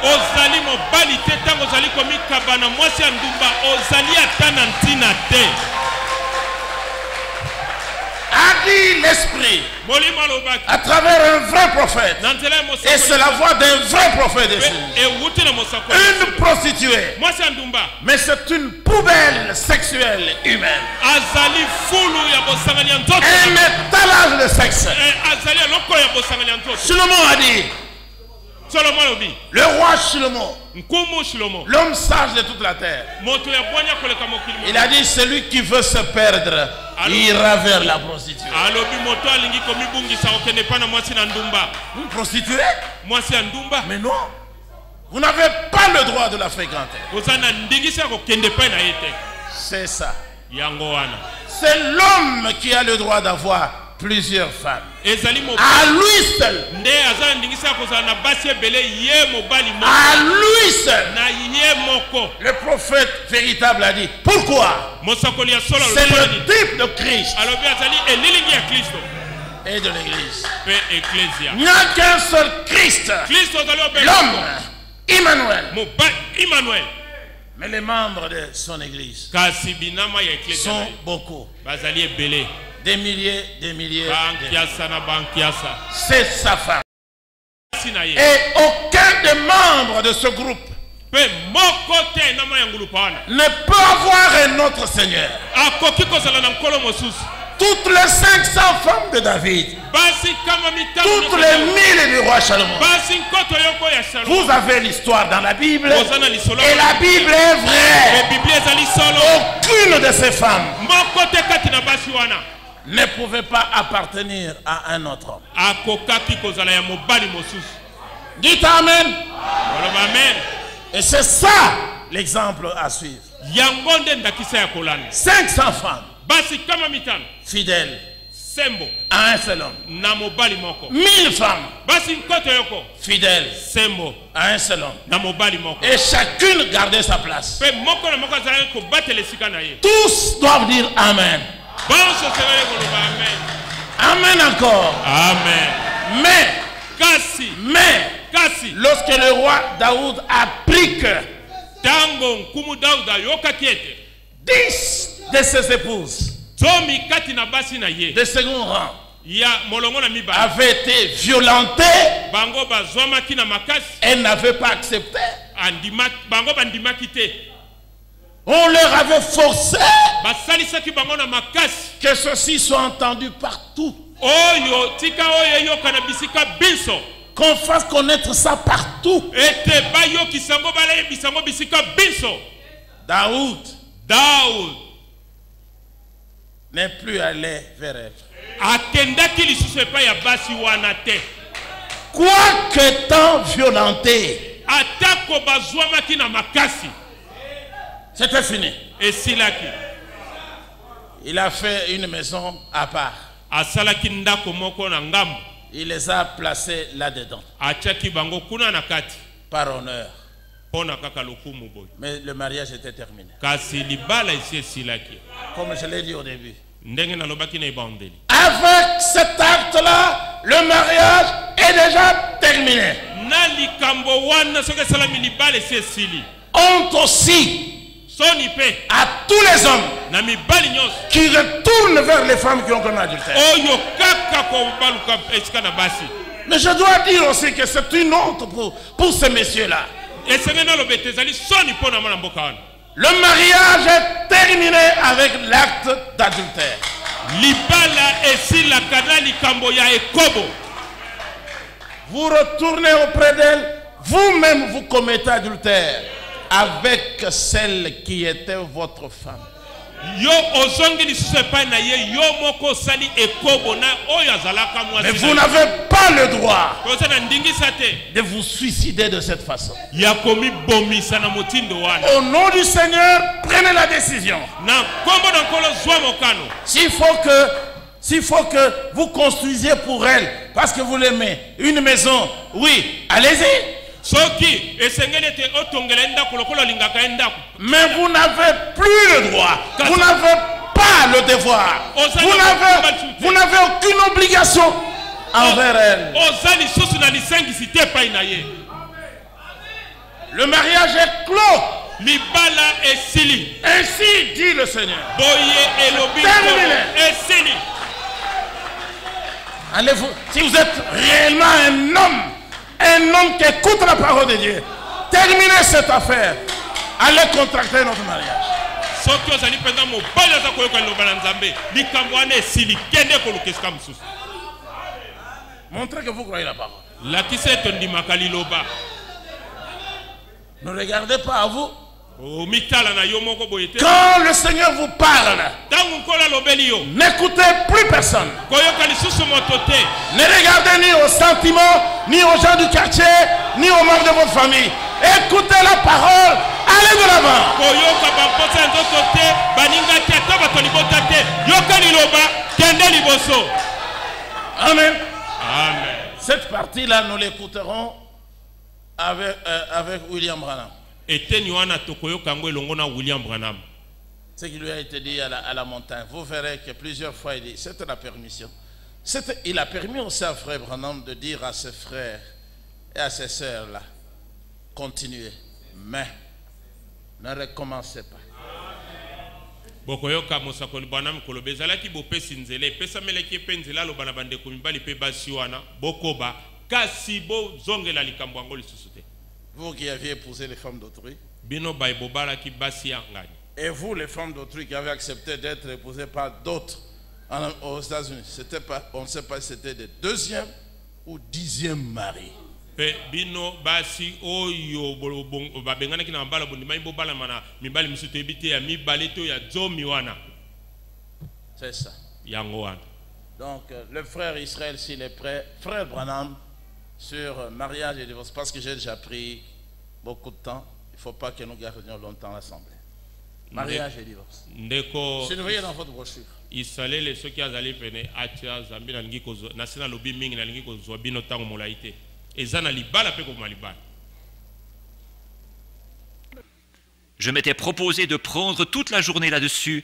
ozali mobali te tango ozali komikaba na mwasi ya ndumba ozali ata na ntina te. A dit l'esprit Molimo alobaki à travers un vrai prophète. na nzela ya Et mosakoli. c'est la voix d'un vrai prophète ici. Ewuti na mosakoli. Une prostituée. Mwasi ya ndumba Mais c'est une poubelle sexuelle humaine. azali fulu ya bosangani ya nzoto. Un étalage de sexe. Azali eloko ya bosangani ya nzoto. Salomon a dit, Solomo alobi le roi Salomon, nkumu Shlomo l'homme sage de toute la terre, moto ya bwanya koleka mokili il a dit, celui qui veut se perdre ira vers la prostituée. alobi moto alingi komibungisa okende pa na mwasi na ndumba. Une prostituée? Mwasi ya ndumba Mais non, vous n'avez pas le droit de la fréquenter. oza na ndingisa ya kokende pa na ye te. C'est ça. Yango wana C'est l'homme qui a le droit d'avoir plusieurs femmes. ezali À lui seul. nde aza na ndingisa ya kozala na basi ebele ye mobali moko À lui seul. na ye moko. Le prophète véritable a dit, pourquoi? Mosakoli ya solo C'est alobi le type de Christ alobi azali elilingi ya Kristo et de l'Église. pe eklesia. Il n'y a qu'un seul Christ, Kristo azali obele l'homme, Emmanuel. mobali Emmanuel. Mais les membres de son Église Kasi binama ya eklesia sont na ye beaucoup. bazali ebele. Des milliers, des milliers. Bankiasa na bankiasa. C'est sa femme. Sinaye. Et aucun des membres de ce groupe Pe moko te na mayangulu pawana. ne peut avoir un autre Seigneur. Akoki kozala na nkolo mosusu. Toutes les 500 femmes de David, Basi kama mitano. toutes les 1000 du roi Salomon. Basi nkoto yoko ya Salomo. Vous avez l'histoire dans la Bible. Ozana li solo. Et la Bible est vraie. E Biblia ezali solo. Aucune de ces femmes Moko te kati na basi wana. ne pouvait pas appartenir à un autre homme. Akokaki kozala ya mobali mosusu. Dites Amen. Oloba amen. Et c'est ça l'exemple à suivre. Yango nde ndakisa ya kolanda. 500 femmes Basi kama mitano. fidèles Sembo à un seul homme. na mobali moko. 1000 femmes Basi nkoto yoko. fidèles Sembo à un seul homme. na mobali moko. Et chacune gardait sa place. Pe moko na moko azali kobatela esika na ye. Tous doivent dire Amen. Banso sebele koloba amen. Amen encore. Amen. Mais, Kasi lorsque le roi Daoud apprit que tango nkumu Dauda yokaki ete 10 de ses épouses zomi kati na basi na ye de second rang ya molongo na mibale avaient été violentées, bango bazwamaki na makasi elles n'avaient pas accepté. bango bandimaki te. On leur avait forcé Basalisaki bango na makasi que ceci soit entendu partout. oyo tika oyo eyoka na bisika biso Qu'on fasse connaître ça partout. ete bayokisa yango bayebisa yango bisika biso. Daoud Daoud n'est plus allé vers elle. akendaki lisusu epai ya basi wana te. Quoique étant violenté, atako bazwamaki na makasi c'était fini. esilaki. Il a fait une maison à part. Asalaki ndako moko na ngambo. Il les a placés là-dedans. Atiaki bango kuna na kati. Par honneur. Pona kaka lokumu boy. Mais le mariage était terminé. Kasi libala isi esilaki. Comme je l'ai dit au début. Ndenge na lobaki na ibandeli. À avec cet acte-là, le mariage est déjà terminé. na likambo wana soki esalami libala esi esili. Honte aussi Soni pe à tous les hommes na mibali nyonso qui retournent vers les femmes qui ont commis adultère. oyo kaka kobaluka esika na basi. Mais je dois dire aussi que c'est une honte pour ces messieurs-là. esenge naloba ete ezali soni mpo na mwana mboka wana. Le mariage est terminé avec l'acte d'adultère. libala esilaka na likambo ya ekobo. Vous retournez auprès d'elle, vous-même vous commettez adultère avec celle qui était votre femme. yo ozongi lisusu epai na ye yo moko osali ekobo na oyo azalaka mwasi. Mais vous n'avez pas le droit koza na ndingisa te de vous suicider de cette façon. ya komibomisa na motindo wana. Au nom du Seigneur, prenez la décision. na nkombo na nkolo zwa mokano. S'il faut que vous construisiez pour elle, parce que vous l'aimez, une maison, oui, allez-y. soki esengeli ete otongela ndako lokola olingaka ndako. Mais vous n'avez plus le droit. Vous n'avez pas le devoir. Vous n'avez aucune obligation envers elle. oza lisusu na lisengisi te epai na ye. Le mariage est clos. libala esili. Ainsi dit le Seigneur. boye elobi Terminé. esili. Allez-vous, si vous êtes réellement un homme qui écoute la parole de Dieu, terminez cette affaire. Allez contracter notre mariage. soki ozali mpenza mobali aza koyoka liloba na nzambe likambo wana esili kende koluka esika mosusu. Montrez que vous croyez la parole. lakisa ete ondimaka liloba. Ne regardez pas à vous. omitala na yo moko boye te. Quand le Seigneur vous parle, ntango nkolo alobeli yo n'écoutez plus personne. koyoka lisusu moto te. Ne regardez ni aux sentiments, ni aux gens du quartier, ni aux membres de votre famille. Écoutez la parole, allez de l'avant. koyoka bamposa ya nzoto te baninga te ata bato libota te yoka liloba kende liboso. Amen. amen. Cette partie-là, nous l'écouterons avec William Branham. eteni wana tokoyoka yango elongo na William Branham. Ce qui lui a été dit à la montagne. Vous verrez que plusieurs fois, il dit, c'était la permission. Il a permis aussi à frère Branham de dire à ses frères et à ses sœurs là, continuez, mais ne recommencez pas. bokoyoka mosakoli Branham koloba ezalaki bopesi nzela epesamelaki mpe nzela aloba na bandeko mibali mpe basi wana bokoba kasi bozongela likambo yango lisusu te. Vous qui aviez épousé les femmes d'autrui, bino baye bobalaki basi ya ngani. et vous les femmes d'autrui qui avez accepté d'être épousées par d'autres aux États-Unis, c'était pas, on ne sait pas si c'était des deuxième ou dixième maris. Pe bino basi oyo babenganaki na mbala bondima bobala mana mibali misusu toyebi te ya mibale to ya zomi wana. C'est ça. yango wana. Donc le frère Israël, s'il est prêt, frère Branham, sur mariage et divorce, parce que j'ai déjà pris beaucoup de temps, il ne faut pas que nous gardions longtemps l'assemblée. Mariage et divorce. Ndeko Surveillez dans votre brochure. isalele soki azali pene atia zambi nalingi kozwa nasina lobi mingi nalingi kozwa bino tango molai te eza na libala pe koma libala. Je m'étais proposé de prendre toute la journée là-dessus,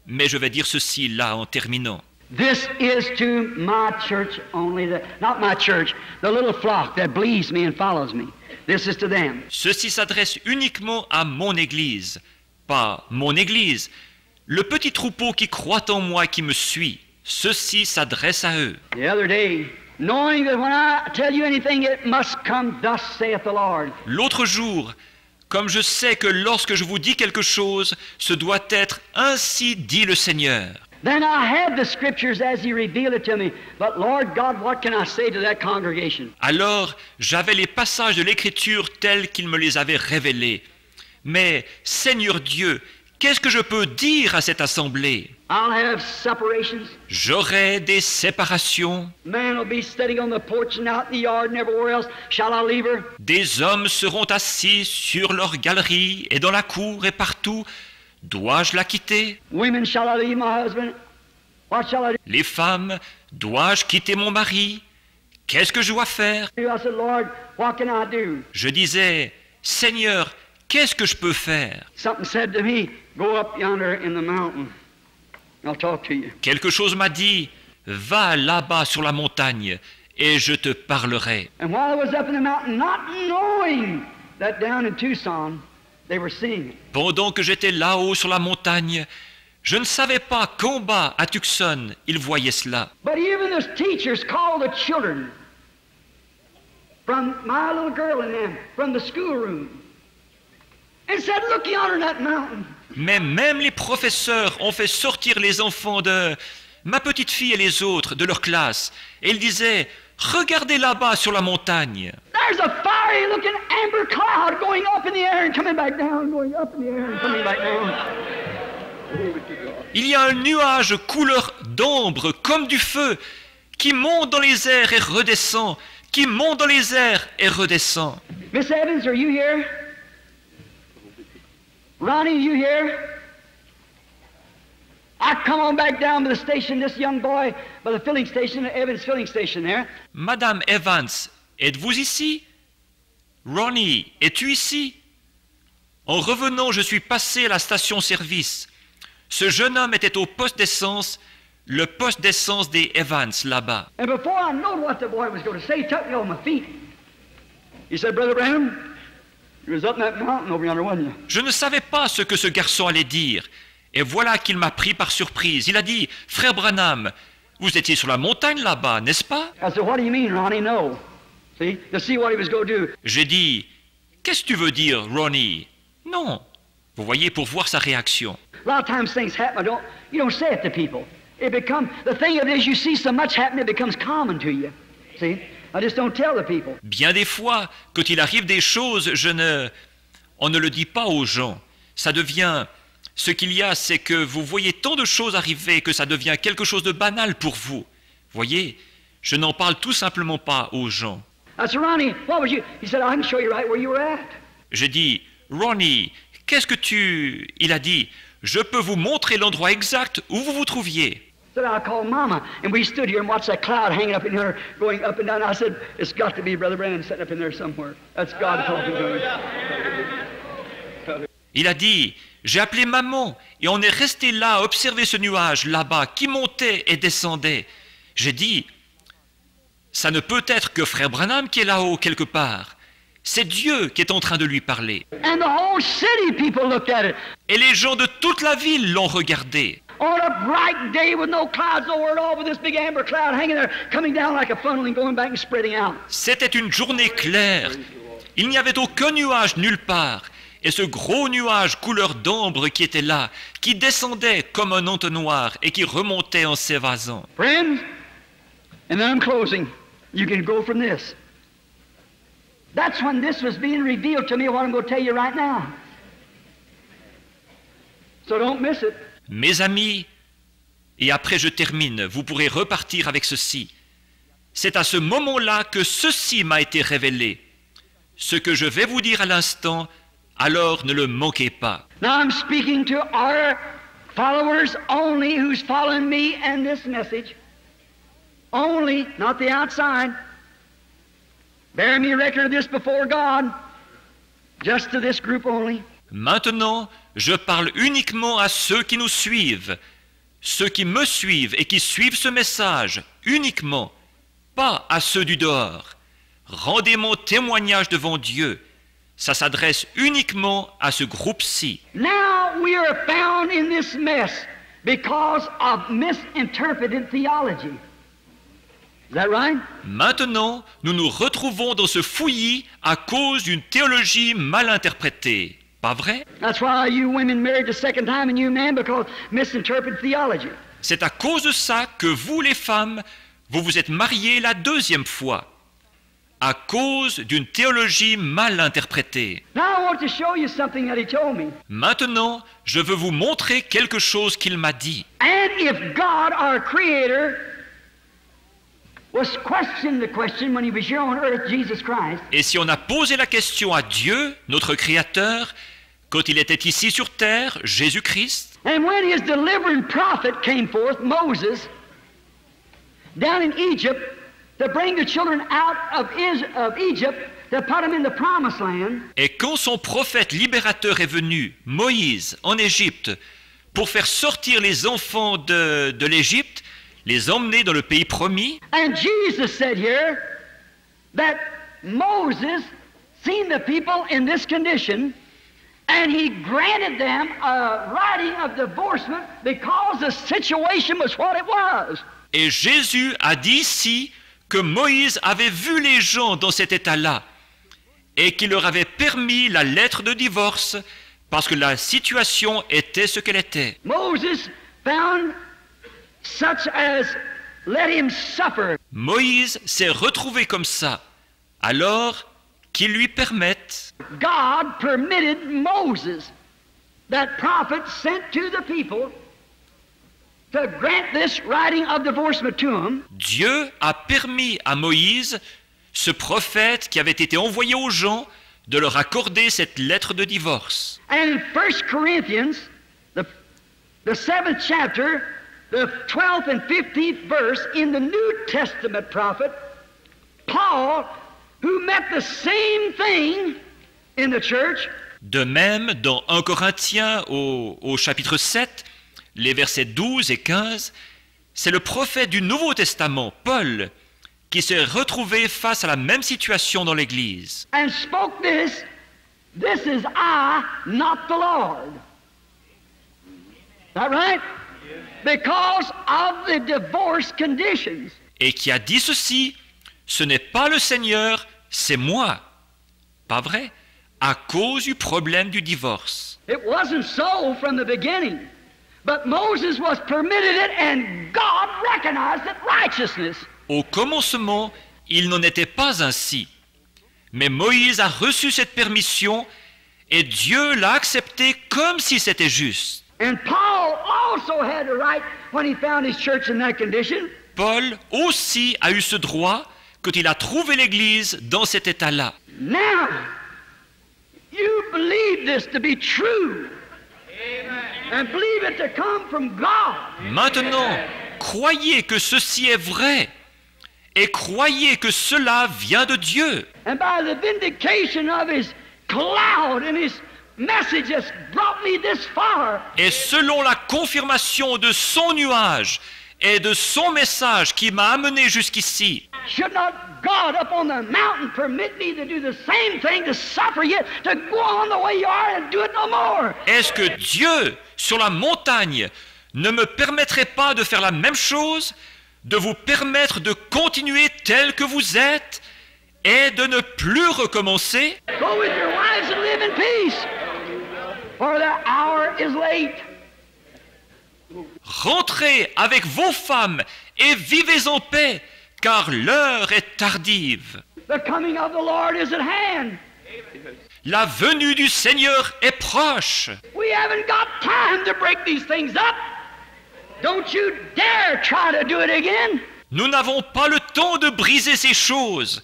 mais je vais dire ceci là en terminant. This is to my church only, not my church, the little flock that believes me and follows me. This is to them. Ceci s'adresse uniquement à mon Église, pas mon Église, le petit troupeau qui croit en moi et qui me suit. Ceci s'adresse à eux. The other day, knowing that when I tell you anything, it must come, thus saith the Lord. L'autre jour, comme je sais que lorsque je vous dis quelque chose, ce doit être ainsi dit le Seigneur. Then I had the scriptures as He revealed it to me. But Lord God, what can I say to that congregation? Alors, j'avais les passages de l'Écriture tels qu'il me les avait révélés. Mais, Seigneur Dieu, qu'est-ce que je peux dire à cette assemblée? I'll have separations. J'aurai des séparations. Man will be sitting on the porch and out in the yard and everywhere else. Shall I leave her? Des hommes seront assis sur leur galerie et dans la cour et partout. Dois-je la quitter? Women, shall I leave my husband? What shall I Les femmes, dois-je quitter mon mari? Qu'est-ce que je dois faire? do? I said, Lord, what can I do? Je disais, Seigneur, qu'est-ce que je peux faire? Something said to me, go up yonder in the mountain. I'll talk to you. Quelque chose m'a dit, va là-bas sur la montagne et je te parlerai. And while I was up in the mountain, not knowing that down in Tucson, they were seeing it. Pendant que j'étais là-haut sur la montagne, je ne savais pas qu'en bas, à Tucson, ils voyaient cela. But even the teachers called the children from my little girl and them, from the schoolroom, and said, look yonder that mountain. Mais même les professeurs ont fait sortir les enfants de ma petite fille et les autres de leur classe. Et ils disaient, regardez là-bas sur la montagne. There's a fiery looking amber cloud going up in the air and coming back down, going up in the air and coming back down. Il y a un nuage couleur d'ambre comme du feu qui monte dans les airs et redescend, qui monte dans les airs et redescend. Miss Evans, are you here? Ronnie, are you here? I come on back down to the station, this young boy, by the filling station, the Evans filling station there. Madame Evans, êtes-vous ici? Ronnie, es-tu ici? En revenant, je suis passé à la station-service. Ce jeune homme était au poste d'essence, le poste d'essence des Evans, là-bas. And before I knowed what the boy was going to say, he took me on my feet. He said, Brother Branham, you was up in that mountain over yonder, wasn't you? Je ne savais pas ce que ce garçon allait dire. Et voilà qu'il m'a pris par surprise. Il a dit, « Frère Branham, vous étiez sur la montagne là-bas, n'est-ce pas ?» I said, what do you mean, Ronnie? No. See, to see what he was going to do. J'ai dit, « Qu'est-ce que tu veux dire, Ronnie ?»« Non. » Vous voyez, pour voir sa réaction. A lot of times things happen, you don't say it to people. It becomes, the thing of it is you see so much happen, it becomes common to you. See? I just don't tell the people. Bien des fois, quand il arrive des choses, on ne le dit pas aux gens. Ça devient, ce qu'il y a, c'est que vous voyez tant de choses arriver que ça devient quelque chose de banal pour vous. Voyez, je n'en parle tout simplement pas aux gens. I said, Ronnie, what was you? He said, I can show you right where you were at. J'ai dit, Ronnie, qu'est-ce que tu... Il a dit, je peux vous montrer l'endroit exact où vous vous trouviez. I said, I called Mama, and we stood here and watched that cloud hanging up in there, going up and down. I said, it's got to be Brother Branham sitting up in there somewhere. That's God talking to him. Il a dit, j'ai appelé maman, et on est resté là à observer ce nuage là-bas qui montait et descendait. J'ai dit, ça ne peut être que Frère Branham qui est là-haut quelque part. C'est Dieu qui est en train de lui parler. And the whole city people looked at it. Et les gens de toute la ville l'ont regardé. On a bright day with no clouds over it all, with this big amber cloud hanging there, coming down like a funnel and going back and spreading out. C'était une journée claire. Il n'y avait aucun nuage nulle part. Et ce gros nuage couleur d'ambre qui était là, qui descendait comme un entonnoir et qui remontait en s'évasant. Friends, and then I'm closing. You can go from this. That's when this was being revealed to me, what I'm going to tell you right now. So don't miss it. Mes amis, et après je termine, vous pourrez repartir avec ceci. C'est à ce moment-là que ceci m'a été révélé. Ce que je vais vous dire à l'instant, alors ne le manquez pas. Now I'm speaking to our followers only who's following me and this message. Only, not the outside. Bear me record of this before God. Just to this group only. Maintenant, je parle uniquement à ceux qui nous suivent, ceux qui me suivent et qui suivent ce message, uniquement, pas à ceux du dehors. Rendez mon témoignage devant Dieu. Ça s'adresse uniquement à ce groupe-ci. Now we are found in this mess because of misinterpreted theology. Is that right? Maintenant, nous nous retrouvons dans ce fouillis à cause d'une théologie mal interprétée. Pas vrai? That's why you women married the second time and you men, because misinterpreted theology. C'est à cause de ça que vous, les femmes, vous vous êtes mariées la deuxième fois. À cause d'une théologie mal interprétée. Now I want to show you something that he told me. Maintenant, je veux vous montrer quelque chose qu'il m'a dit. And if God, our Creator, was questioning the question when he was here on earth, Jesus Christ. Et si on a posé la question à Dieu, notre Créateur, quand il était ici sur terre, Jésus-Christ, And when his delivering prophet came forth, Moses, down in Egypt, to bring the children out of Egypt, to put them in the promised land. et quand son prophète libérateur est venu, Moïse, en Égypte, pour faire sortir les enfants de l'Égypte, les emmener dans le pays promis. And Jesus said here that Moses seen the people in this condition, and he granted them a writing of divorcement because the situation was what it was. Et Jésus a dit ici que Moïse avait vu les gens dans cet état-là et qu'il leur avait permis la lettre de divorce parce que la situation était ce qu'elle était. Moses found such as let him suffer. Moïse s'est retrouvé comme ça, alors qu'il lui permette. God permitted Moses, that prophet sent to the people, to grant this writing of divorcement to him. Dieu a permis à Moïse, ce prophète qui avait été envoyé aux gens, de leur accorder cette lettre de divorce. And in 1 Corinthians, the 7th chapter, the 12th and 15th verse, in the New Testament prophet, Paul, who met the same thing in the church. De même, dans 1 Corinthiens au chapitre 7, les versets 12 et 15, c'est le prophète du Nouveau Testament, Paul, qui s'est retrouvé face à la même situation dans l'Église. And spoke this is I, not the Lord. Is that right? Because of the divorce conditions. Et qui a dit ceci, ce n'est pas le Seigneur, c'est moi. Pas vrai? À cause du problème du divorce. It wasn't so from the beginning. But Moses was permitted it and God recognized it righteousness. Au commencement, il n'en était pas ainsi. Mais Moïse a reçu cette permission et Dieu l'a accepté comme si c'était juste. And Paul also had the right when he found his church in that condition. Paul aussi a eu ce droit quand il a trouvé l'Église dans cet état-là. Now, you believe this to be true. And believe it to come from God. Maintenant, croyez que ceci est vrai et croyez que cela vient de Dieu. And by the vindication of his cloud and his message has brought me this far. Et selon la confirmation de son nuage et de son message qui m'a amené jusqu'ici, Should not God up on the mountain permit me to do the same thing, to suffer yet, to go on the way you are and do it no more? est-ce que Dieu, sur la montagne, ne me permettrait pas de faire la même chose, de vous permettre de continuer tel que vous êtes et de ne plus recommencer? Go with your wives and live in peace, for the hour is late. Rentrez avec vos femmes et vivez en paix, car l'heure est tardive. The coming of the Lord is at hand. La venue du Seigneur est proche. We haven't got time to break these things up. Don't you dare try to do it again. Nous n'avons pas le temps de briser ces choses.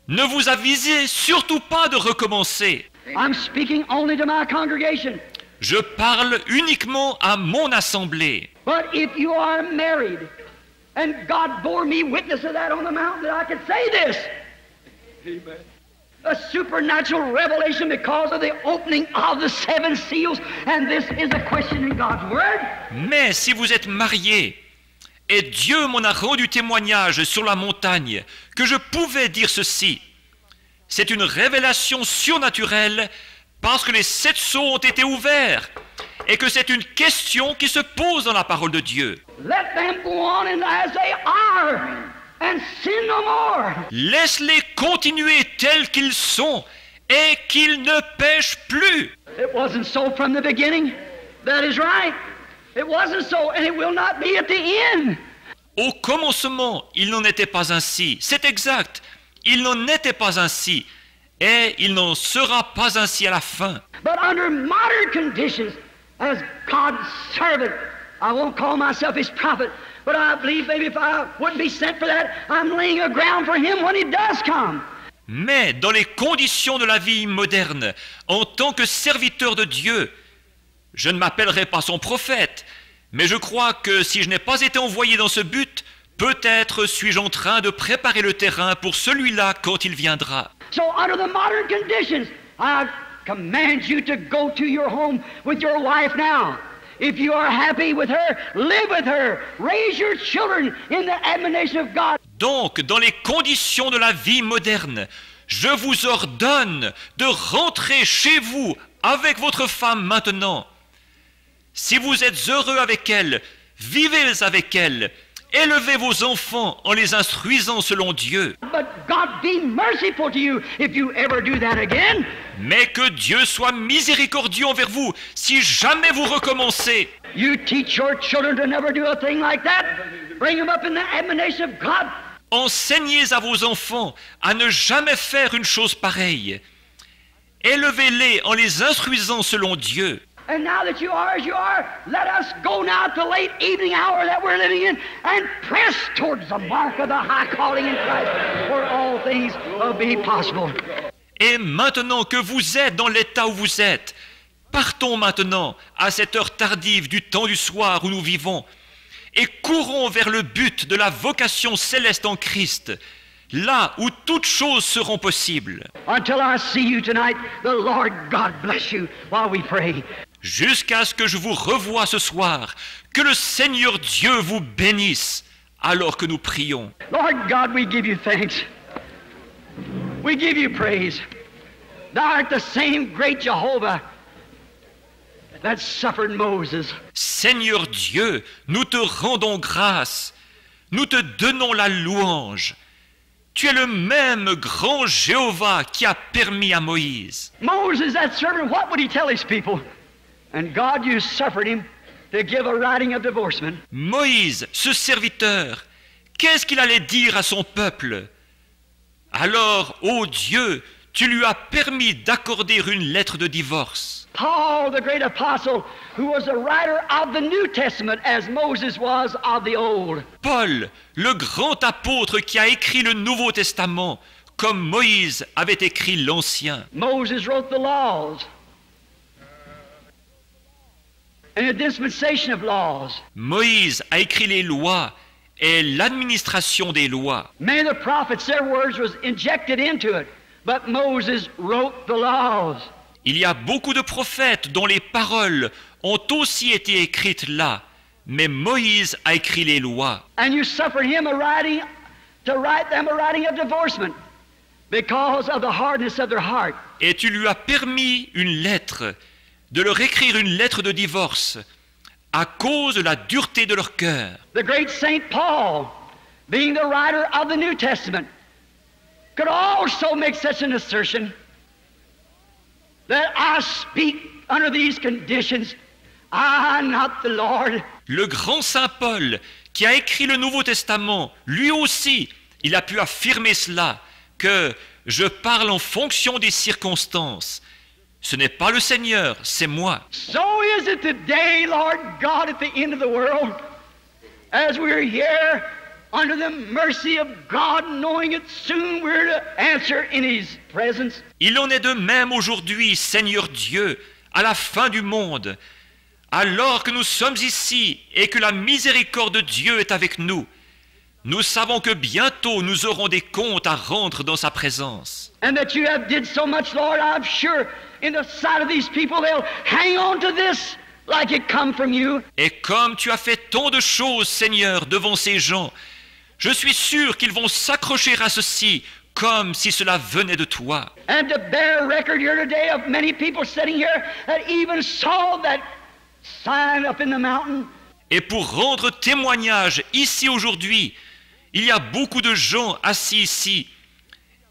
Ne vous avisez surtout pas de recommencer. I'm speaking only to my congregation. Je parle uniquement à mon assemblée. But if you are married, and God bore me witness of that on the mountain, that I could say this. Amen. A supernatural revelation because of the opening of the 7 seals, and this is a question in God's Word. Mais si vous êtes mariés, et Dieu m'en a rendu témoignage sur la montagne, que je pouvais dire ceci, c'est une révélation surnaturelle parce que les 7 sceaux ont été ouverts et que c'est une question qui se pose dans la parole de Dieu. Let them go on and as they are, and sin no more. Laisse-les continuer tels qu'ils sont et qu'ils ne pêchent plus. It wasn't so from the beginning. That is right. It wasn't so, and it will not be at the end. Au commencement, il n'en était pas ainsi. C'est exact. Il n'en était pas ainsi. Et il n'en sera pas ainsi à la fin. But under modern conditions, as God's servant, I won't call myself his prophet, but I believe maybe if I wouldn't be sent for that, I'm laying a ground for him when he does come. Mais dans les conditions de la vie moderne, en tant que serviteur de Dieu, je ne m'appellerai pas son prophète, mais je crois que si je n'ai pas été envoyé dans ce but, peut-être suis-je en train de préparer le terrain pour celui-là quand il viendra. So under the modern conditions, I command you to go to your home with your wife now. If you are happy with her, live with her. Raise your children in the admonition of God. Donc, dans les conditions de la vie moderne, je vous ordonne de rentrer chez vous avec votre femme maintenant. Si vous êtes heureux avec elle, vivez avec elle. Élevez vos enfants en les instruisant selon Dieu. But God be merciful to you if you ever do that again. Mais que Dieu soit miséricordieux envers vous si jamais vous recommencez. You teach your children to never do a thing like that. Bring them up in the admonition of God. Enseignez à vos enfants à ne jamais faire une chose pareille. Élevez-les en les instruisant selon Dieu. And now that you are as you are, let us go now to the late evening hour that we're living in and press towards the mark of the high calling in Christ, where all things will be possible. Et maintenant que vous êtes dans l'état où vous êtes, partons maintenant à cette heure tardive du temps du soir où nous vivons et courons vers le but de la vocation céleste en Christ, là où toutes choses seront possibles. Until I see you tonight, the Lord God bless you while we pray. Jusqu'à ce que je vous revoie ce soir, que le Seigneur Dieu vous bénisse alors que nous prions. Lord God, we give you thanks. We give you praise. Thou art the same great Jehovah that suffered Moses. Seigneur Dieu, nous te rendons grâce, nous te donnons la louange. Tu es le même grand Jéhovah qui a permis à Moïse. Moses, that servant, what would he tell his people? And God, you suffered him to give a writing of divorcement. Moïse, ce serviteur, qu'est-ce qu'il allait dire à son peuple? Alors, ô Dieu, tu lui as permis d'accorder une lettre de divorce. Paul, the great apostle, who was a writer of the New Testament as Moses was of the Old. Paul, le grand apôtre qui a écrit le Nouveau Testament, comme Moïse avait écrit l'Ancien. Moses wrote the laws and a dispensation of laws. Moïse a écrit les lois et l'administration des lois. Many of the prophets, their words was injected into it, but Moses wrote the laws. Il y a beaucoup de prophètes dont les paroles ont aussi été écrites là, mais Moïse a écrit les lois. And you suffered him to write them a writing of divorcement because of the hardness of their heart. Et tu lui as permis une lettre, de leur écrire une lettre de divorce à cause de la dureté de leur cœur. The great Saint Paul, being the writer of the New Testament, could also make such an assertion that I speak under these conditions, I, not the Lord. Le grand Saint Paul, qui a écrit le Nouveau Testament, lui aussi, il a pu affirmer cela, que je parle en fonction des circonstances. Ce n'est pas le Seigneur, c'est moi. So is it today, Lord God, at the end of the world, as we're here under the mercy of God, knowing it soon we're to answer in His presence. Il en est de même aujourd'hui, Seigneur Dieu, à la fin du monde, alors que nous sommes ici et que la miséricorde de Dieu est avec nous. Nous savons que bientôt nous aurons des comptes à rendre dans sa présence. And that you have did so much, Lord, I'm sure in the sight of these people they'll hang on to this like it come from you. Et comme tu as fait tant de choses, Seigneur, devant ces gens, je suis sûr qu'ils vont s'accrocher à ceci comme si cela venait de toi. And to bear record here today of many people sitting here that even saw that sign up in the mountain. Et pour rendre témoignage ici aujourd'hui, il y a beaucoup de gens assis ici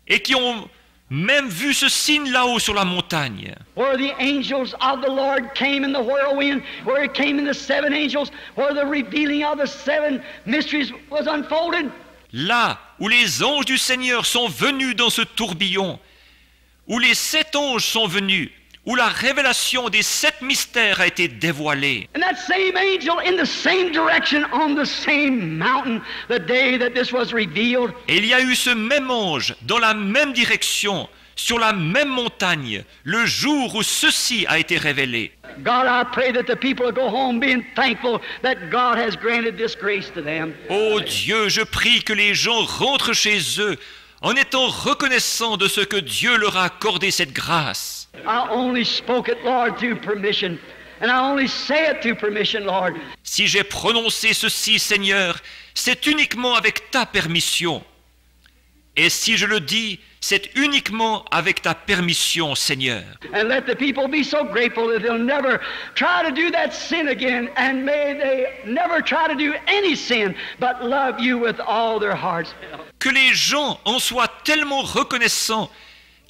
et qui ont même vu ce signe là-haut sur la montagne. Where the angels of the Lord came in the whirlwind, where it came in the seven angels, where the revealing of the seven mysteries was unfolded. Là où les anges du Seigneur sont venus dans ce tourbillon, où les 7 anges sont venus, où la révélation des 7 mystères a été dévoilée. And that same angel in the same direction on the same mountain the day that this was revealed. Et il y a eu ce même ange dans la même direction, sur la même montagne, le jour où ceci a été révélé. God, I pray that the people will go home being thankful that God has granted this grace to them. Ô Dieu, je prie que les gens rentrent chez eux en étant reconnaissants de ce que Dieu leur a accordé cette grâce. I only spoke it, Lord, through permission. And I only say it through permission, Lord. Si j'ai prononcé ceci, Seigneur, c'est uniquement avec ta permission. Et si je le dis, c'est uniquement avec ta permission, Seigneur. And let the people be so grateful that they'll never try to do that sin again, and may they never try to do any sin, but love you with all their hearts. Que les gens en soient tellement reconnaissants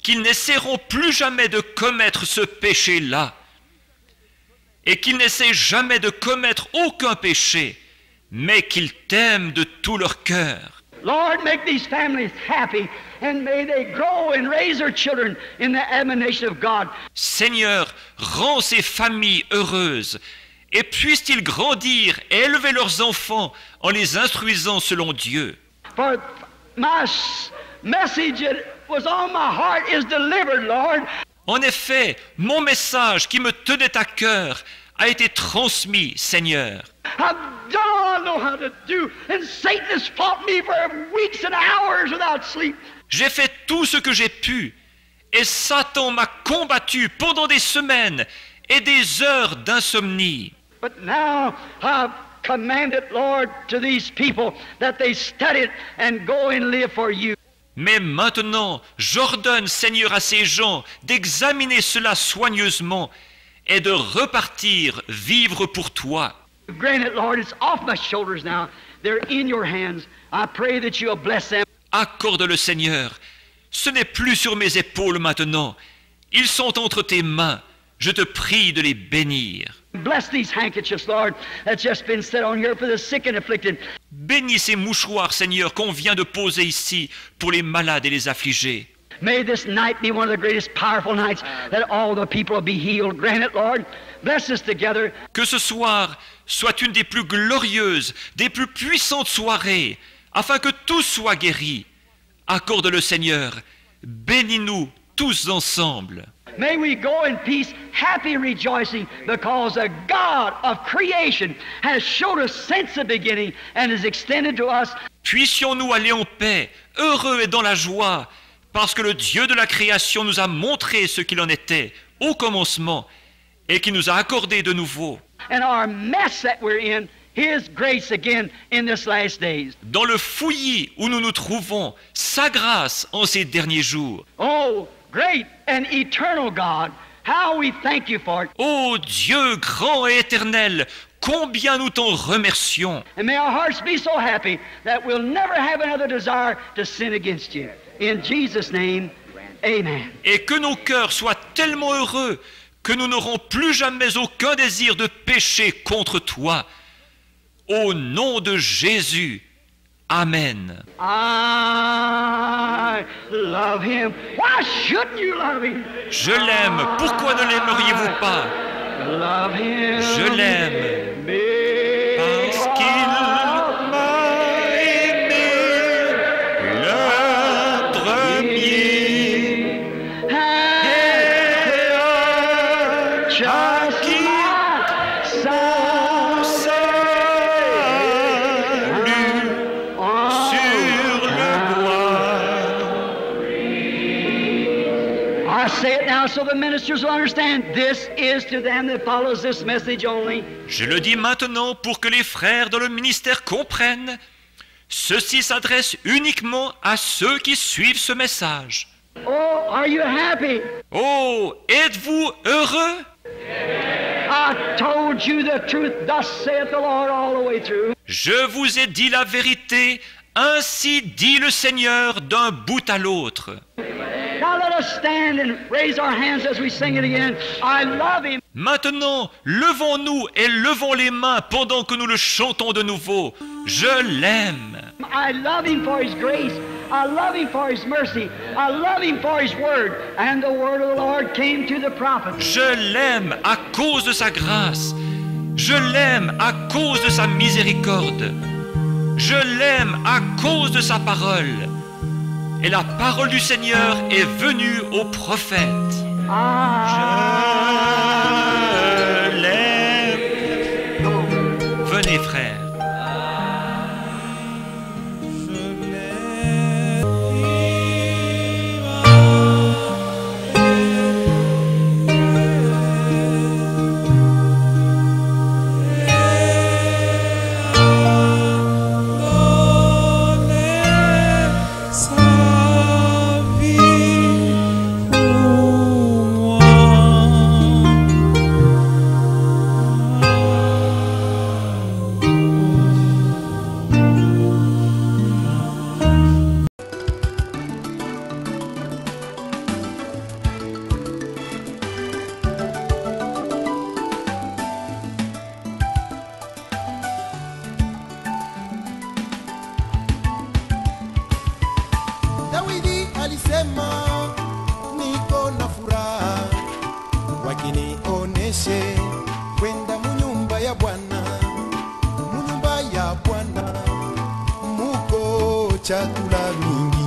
qu'ils n'essaieront plus jamais de commettre ce péché-là, et qu'ils n'essaient jamais de commettre aucun péché, mais qu'ils t'aiment de tout leur cœur. Lord, make these families happy, and may they grow and raise their children in the admonition of God. Seigneur, rends ces familles heureuses, et puissent-ils grandir et élever leurs enfants en les instruisant selon Dieu. For my message that was on my heart is delivered, Lord. En effet, mon message qui me tenait à cœur a été transmis, Seigneur. I've done all I know how to do, and Satan has fought me for weeks and hours without sleep. J'ai fait tout ce que j'ai pu, et Satan m'a combattu pendant des semaines et des heures d'insomnie. But now I've commanded, Lord, to these people that they study it and go and live for you. Mais maintenant, j'ordonne, Seigneur, à ces gens d'examiner cela soigneusement et de repartir vivre pour toi. Granted, Lord, it's off my shoulders now. They're in your hands. I pray that you'll bless them. Accorde-le, Seigneur. Ce n'est plus sur mes épaules maintenant. Ils sont entre tes mains. Je te prie de les bénir. Bless these handkerchiefs, Lord, that's just been set on here for the sick and afflicted. Bénis ces mouchoirs, Seigneur, qu'on vient de poser ici pour les malades et les affligés. May this night be one of the greatest powerful nights that all the people will be healed. Grant it, Lord. Bless us together. Que ce soir soit une des plus glorieuses, des plus puissantes soirées, afin que tous soient guéris. Accorde-le, Seigneur. Bénis-nous tous ensemble. May we go in peace, happy rejoicing, because the God of creation has showed us since the beginning and has extended to us. Puissions-nous aller en paix, heureux et dans la joie, parce que le Dieu de la création nous a montré ce qu'il en était au commencement et qui nous a accordé de nouveau. And our mess that we're in, His grace again in this last days. Dans le fouillis où nous nous trouvons, sa grâce en ces derniers jours. Oh, great and eternal God, how we thank you for it. Ô Dieu grand et éternel, combien nous t'en remercions. And may our hearts be so happy that we'll never have another desire to sin against you. In Jesus' name, amen. Et que nos cœurs soient tellement heureux que nous n'aurons plus jamais aucun désir de pécher contre toi. Au nom de Jésus, Amen. I love Him. Why shouldn't you love Him? Je l'aime, pourquoi ne l'aimeriez-vous pas? Love Him. Je l'aime parce qu'il m'a aimé le premier et a acquis son salut sur le bois. I say it now so the ministers will understand. This is to them that follows this message only. Je le dis maintenant pour que les frères dans le ministère comprennent. Ceci s'adresse uniquement à ceux qui suivent ce message. Oh, are you happy? Oh, êtes-vous heureux? I told you the truth, thus saith the Lord all the way through. Je vous ai dit la vérité, ainsi dit le Seigneur d'un bout à l'autre. Now let us stand and raise our hands as we sing it again. I love Him. Maintenant, levons-nous et levons les mains pendant que nous le chantons de nouveau. Je l'aime. I love Him for His grace. I love Him for His mercy. I love Him for His word. And the word of the Lord came to the prophet. Je l'aime à cause de sa grâce. Je l'aime à cause de sa miséricorde. Je l'aime à cause de sa parole. Et la parole du Seigneur est venue au prophète. Je l'aime. Venez, frères. nyumba ya Bwana, munyumba ya Bwana muko chakula mingi.